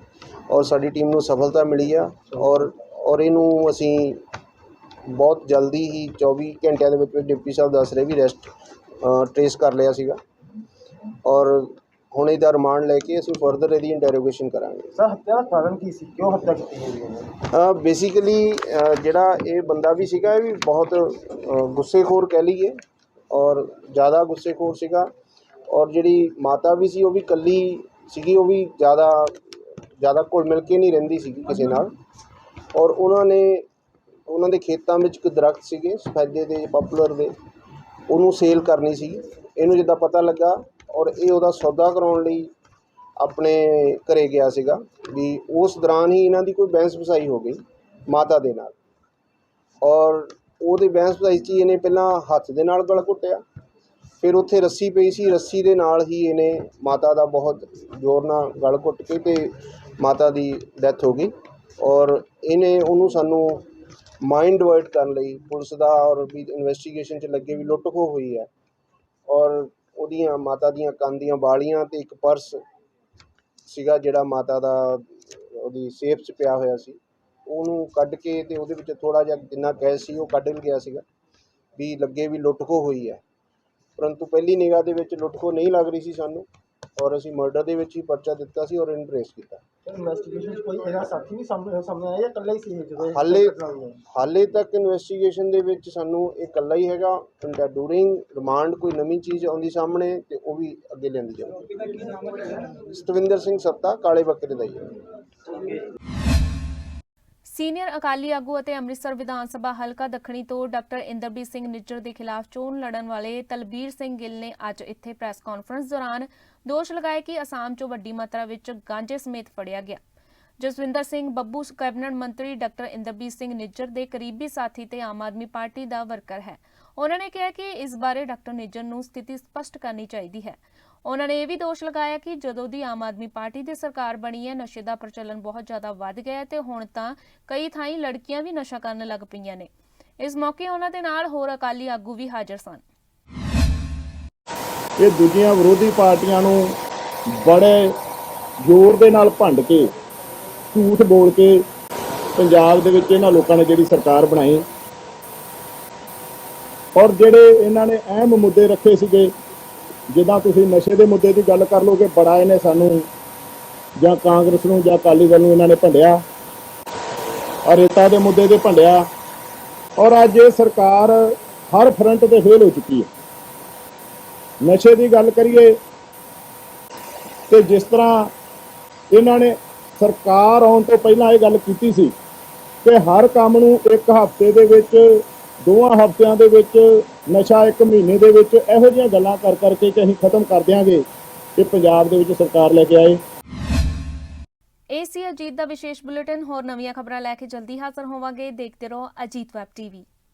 Speaker 11: ਔਰ ਸਾਡੀ ਟੀਮ ਨੂੰ ਸਫਲਤਾ ਮਿਲੀ ਆ ਔਰ ਇਹਨੂੰ ਅਸੀਂ ਬਹੁਤ ਜਲਦੀ ਹੀ 24 ਘੰਟਿਆਂ ਦੇ ਵਿੱਚ ਡਿਪਟੀ ਸਾਹਿਬ ਦੱਸ ਰਹੇ ਵੀ ਰੈਸਟ ਟਰੇਸ ਕਰ ਲਿਆ ਸੀਗਾ ਔਰ ਹੁਣ ਇਹਦਾ ਰਿਮਾਂਡ ਲੈ ਕੇ ਅਸੀਂ ਫਰਦਰ ਇਹਦੀ ਇੰਟੈਰੋਗੇਸ਼ਨ ਕਰਾਂਗੇ।
Speaker 6: ਸਰ, ਹੱਤਿਆ ਦਾ ਕਾਰਨ ਕੀ ਸੀ, ਕਿਉਂ ਹੱਤਿਆ ਕੀਤੀ ਹੋਈ ਹੈ?
Speaker 11: ਬੇਸਿਕਲੀ ਜਿਹੜਾ ਇਹ ਬੰਦਾ ਵੀ ਸੀਗਾ ਇਹ ਵੀ ਬਹੁਤ ਗੁੱਸੇਖੋਰ ਕਹਿ ਲਈਏ ਔਰ ਜ਼ਿਆਦਾ ਗੁੱਸੇਖੋਰ ਸੀਗਾ ਔਰ ਜਿਹੜੀ ਮਾਤਾ ਵੀ ਸੀ ਉਹ ਵੀ ਇਕੱਲੀ ਸੀਗੀ, ਉਹ ਵੀ ਜ਼ਿਆਦਾ ਘੁਲ ਮਿਲ ਕੇ ਨਹੀਂ ਰਹਿੰਦੀ ਸੀਗੀ ਕਿਸੇ ਨਾਲ ਔਰ ਉਹਨਾਂ ਦੇ ਖੇਤਾਂ ਵਿੱਚ ਇੱਕ ਦਰਖਤ ਸੀਗੇ ਸਫੈਦੇ ਦੇ, ਪਪੂਲਰ ਦੇ, ਉਹਨੂੰ ਸੇਲ ਕਰਨੀ ਸੀ। ਇਹਨੂੰ ਜਿੱਦਾਂ ਪਤਾ ਲੱਗਾ ਔਰ ਇਹ ਉਹਦਾ ਸੌਦਾ ਕਰਾਉਣ ਲਈ ਆਪਣੇ ਘਰੇ ਗਿਆ ਸੀਗਾ ਵੀ ਉਸ ਦੌਰਾਨ ਹੀ ਇਹਨਾਂ ਦੀ ਕੋਈ ਬਹਿਸ ਵਸਾਈ ਹੋ ਗਈ ਮਾਤਾ ਦੇ ਨਾਲ, ਔਰ ਉਹਦੇ ਬਹਿਸ ਵਸਾਈ 'ਚ ਇਹਨੇ ਪਹਿਲਾਂ ਹੱਥ ਦੇ ਨਾਲ ਗਲ ਘੁੱਟਿਆ, ਫਿਰ ਉੱਥੇ ਰੱਸੀ ਪਈ ਸੀ, ਰੱਸੀ ਦੇ ਨਾਲ ਹੀ ਇਹਨੇ ਮਾਤਾ ਦਾ ਬਹੁਤ ਜ਼ੋਰ ਨਾਲ ਗਲ ਘੁੱਟ ਕੇ ਤੇ ਮਾਤਾ ਦੀ ਡੈਥ ਹੋ ਗਈ। ਔਰ ਇਹਨੇ ਉਹਨੂੰ ਸਾਨੂੰ ਮਾਈਂਡ ਡਿਵਰਟ ਕਰਨ ਲਈ ਪੁਲਿਸ ਦਾ ਔਰ ਵੀ ਇਨਵੈਸਟੀਗੇਸ਼ਨ 'ਚ ਲੱਗੇ ਵੀ ਲੁੱਟ ਖੋਹ ਹੋਈ ਹੈ, ਔਰ ਉਹਦੀਆਂ ਮਾਤਾ ਦੀਆਂ ਕੰਨ ਦੀਆਂ ਵਾਲੀਆਂ ਤੇ ਇੱਕ ਪਰਸ ਸੀਗਾ ਜਿਹੜਾ ਮਾਤਾ ਦਾ ਉਹਦੀ ਸੇਫ 'ਚ ਪਿਆ ਹੋਇਆ ਸੀ, ਉਹਨੂੰ ਕੱਢ ਕੇ ਤੇ ਉਹਦੇ ਵਿੱਚ ਥੋੜ੍ਹਾ ਜਿਹਾ ਜਿੰਨਾ ਕੈਸ਼ ਸੀ ਉਹ ਕੱਢ ਲਿਆ ਸੀਗਾ ਵੀ ਲੱਗੇ ਵੀ ਲੁੱਟ ਖੋਹ ਹੋਈ ਹੈ। ਪਰੰਤੂ ਪਹਿਲੀ ਨਿਗਾਹ ਦੇ ਵਿੱਚ ਲੁੱਟ ਖੋਹ ਨਹੀਂ ਲੱਗ ਰਹੀ ਸੀ ਸਾਨੂੰ, ਔਰ ਅਸੀਂ ਮਰਡਰ ਦੇ ਵਿੱਚ ਹੀ ਪਰਚਾ ਦਿੱਤਾ ਸੀ ਔਰ ਇਹਨੂੰ ਟਰੇਸ ਕੀਤਾ।
Speaker 6: ਇਨਵੈਸਟੀਗੇਸ਼ਨ 'ਚ ਕੋਈ ਇਹਦਾ ਸਾਥੀ ਨਹੀਂ ਸਾਹਮਣੇ ਆਇਆ ਜਾਂ ਇਕੱਲਾ ਹੀ ਸੀ ਜਦੋਂ
Speaker 11: ਹਾਲੇ ਤੱਕ ਇਨਵੈਸਟੀਗੇਸ਼ਨ ਦੇ ਵਿੱਚ ਸਾਨੂੰ ਇਹ ਇਕੱਲਾ ਹੀ ਹੈਗਾ। ਡੂਰਿੰਗ ਰਿਮਾਂਡ ਕੋਈ ਨਵੀਂ ਚੀਜ਼ ਆਉਂਦੀ ਸਾਹਮਣੇ ਤੇ ਉਹ ਵੀ ਅੱਗੇ ਲਿਆਂਦੀ ਜਾਊਗੀ। ਸਤਵਿੰਦਰ ਸਿੰਘ ਸੱਤਾ ਕਾਲੇ ਬੱਕਰੇ ਦਾ ਹੀ ਹੈ।
Speaker 1: ਸੀਨੀਅਰ ਅਕਾਲੀ ਆਗੂ ਅਤੇ ਅੰਮ੍ਰਿਤਸਰ ਵਿਧਾਨ ਸਭਾ ਹਲਕਾ ਦੱਖਣੀ ਤੋਂ ਡਾਕਟਰ ਇੰਦਰਬੀਰ ਸਿੰਘ ਨਿੱਜਰ ਦੇ ਖਿਲਾਫ ਚੋਣ ਲੜਨ ਵਾਲੇ ਤਲਬੀਰ ਸਿੰਘ ਗਿੱਲ ਨੇ ਅੱਜ ਇੱਥੇ ਪ੍ਰੈਸ ਕਾਨਫਰੰਸ ਦੌਰਾਨ ਦੋਸ਼ ਲਗਾਏ ਕਿ ਅਸਾਮ 'ਚੋਂ ਵੱਡੀ ਮਾਤਰਾ ਵਿੱਚ ਗਾਂਜੇ ਸਮੇਤ ਫੜਿਆ ਗਿਆ। ਜਸਵਿੰਦਰ ਸਿੰਘ ਬੱਬੂ ਕੈਬਨਿਟ ਮੰਤਰੀ ਡਾਕਟਰ ਇੰਦਰਬੀਰ ਸਿੰਘ ਨਿੱਜਰ ਦੇ ਕਰੀਬੀ ਸਾਥੀ ਤੇ ਆਮ ਆਦਮੀ ਪਾਰਟੀ ਦਾ ਵਰਕਰ ਹੈ। ਉਹਨਾਂ ਨੇ ਕਿਹਾ ਕਿ ਇਸ ਬਾਰੇ ਡਾਕਟਰ ਨਿੱਜਰ ਨੂੰ ਸਥਿਤੀ ਸਪਸ਼ਟ ਕਰਨੀ ਚਾਹੀਦੀ ਹੈ। ਉਹਨਾਂ ਨੇ ਇਹ ਵੀ ਦੋਸ਼ ਲਗਾਇਆ ਕਿ ਜਦੋਂ ਦੀ ਆਮ ਆਦਮੀ ਪਾਰਟੀ ਦੀ ਸਰਕਾਰ ਬਣੀ ਹੈ ਨਸ਼ੇ ਦਾ ਪ੍ਰਚਲਨ ਬਹੁਤ ਜ਼ਿਆਦਾ ਵੱਧ ਗਿਆ ਹੈ ਤੇ ਹੁਣ ਤਾਂ ਕਈ ਥਾਈਂ ਲੜਕੀਆਂ ਵੀ ਨਸ਼ਾ ਕਰਨ ਲੱਗ ਪਈਆਂ ਨੇ। ਇਸ ਮੌਕੇ ਉਹਨਾਂ ਦੇ ਨਾਲ ਹੋਰ ਅਕਾਲੀ ਆਗੂ ਵੀ ਹਾਜ਼ਰ ਸਨ।
Speaker 12: ਇਹ ਦੂਜੀਆਂ ਵਿਰੋਧੀ ਪਾਰਟੀਆਂ ਨੂੰ ਬੜੇ ਜ਼ੋਰ ਦੇ ਨਾਲ ਭੰਡ ਕੇ ਝੂਠ ਬੋਲ ਕੇ ਪੰਜਾਬ ਦੇ ਵਿੱਚ ਇਹਨਾਂ ਲੋਕਾਂ ਨੇ ਜਿਹੜੀ ਸਰਕਾਰ ਬਣਾਈ ਔਰ ਜਿਹੜੇ ਇਹਨਾਂ ਨੇ ਅਹਿਮ ਮੁੱਦੇ ਰੱਖੇ ਸੀਗੇ, ਜਿੱਦਾਂ ਤੁਸੀਂ ਨਸ਼ੇ ਦੇ ਮੁੱਦੇ ਦੀ ਗੱਲ ਕਰ ਲਓ ਕਿ ਬੜਾ ਇਹਨੇ ਸਾਨੂੰ ਜਾਂ ਕਾਂਗਰਸ ਨੂੰ ਜਾਂ ਅਕਾਲੀ ਦਲ ਨੂੰ ਇਹਨਾਂ ਨੇ ਭੰਡਿਆ ਔਰ ਰੇਤਾ ਦੇ ਮੁੱਦੇ ਤੇ ਭੰਡਿਆ ਔਰ ਅੱਜ ਇਹ ਸਰਕਾਰ ਹਰ ਫਰੰਟ ਤੇ ਫੇਲ ਹੋ ਚੁੱਕੀ ਹੈ। ਨਸ਼ੇ ਦੀ ਗੱਲ ਕਰੀਏ ਤੇ ਜਿਸ ਤਰ੍ਹਾਂ ਇਹਨਾਂ ਨੇ ਸਰਕਾਰ ਆਉਣ ਤੋਂ ਪਹਿਲਾਂ ਇਹ ਗੱਲ ਕੀਤੀ ਸੀ ਕਿ ਹਰ ਕੰਮ ਨੂੰ ਇੱਕ ਹਫ਼ਤੇ ਦੇ ਵਿੱਚ, 2 ਹਫ਼ਤਿਆਂ ਦੇ ਵਿੱਚ, ਨਸ਼ਾ 1 ਮਹੀਨੇ ਦੇ ਵਿੱਚ, ਇਹੋ ਜਿਹੀਆਂ ਗੱਲਾਂ ਕਰ ਕਰਕੇ ਕਿ ਅਸੀਂ ਖਤਮ ਕਰ ਦਿਆਂਗੇ ਕਿ ਪੰਜਾਬ ਦੇ ਵਿੱਚ ਸਰਕਾਰ ਲੈ ਕੇ ਆਏ।
Speaker 1: ਇਹ ਸੀ ਅਜੀਤ ਦਾ ਵਿਸ਼ੇਸ਼ ਬੁਲੇਟਿਨ। ਹੋਰ ਨਵੀਆਂ ਖਬਰਾਂ ਲੈ ਕੇ ਜਲਦੀ ਹਾਜ਼ਰ ਹੋਵਾਂਗੇ। ਦੇਖਦੇ ਰਹੋ ਅਜੀਤ ਵੈਬ ਟੀਵੀ।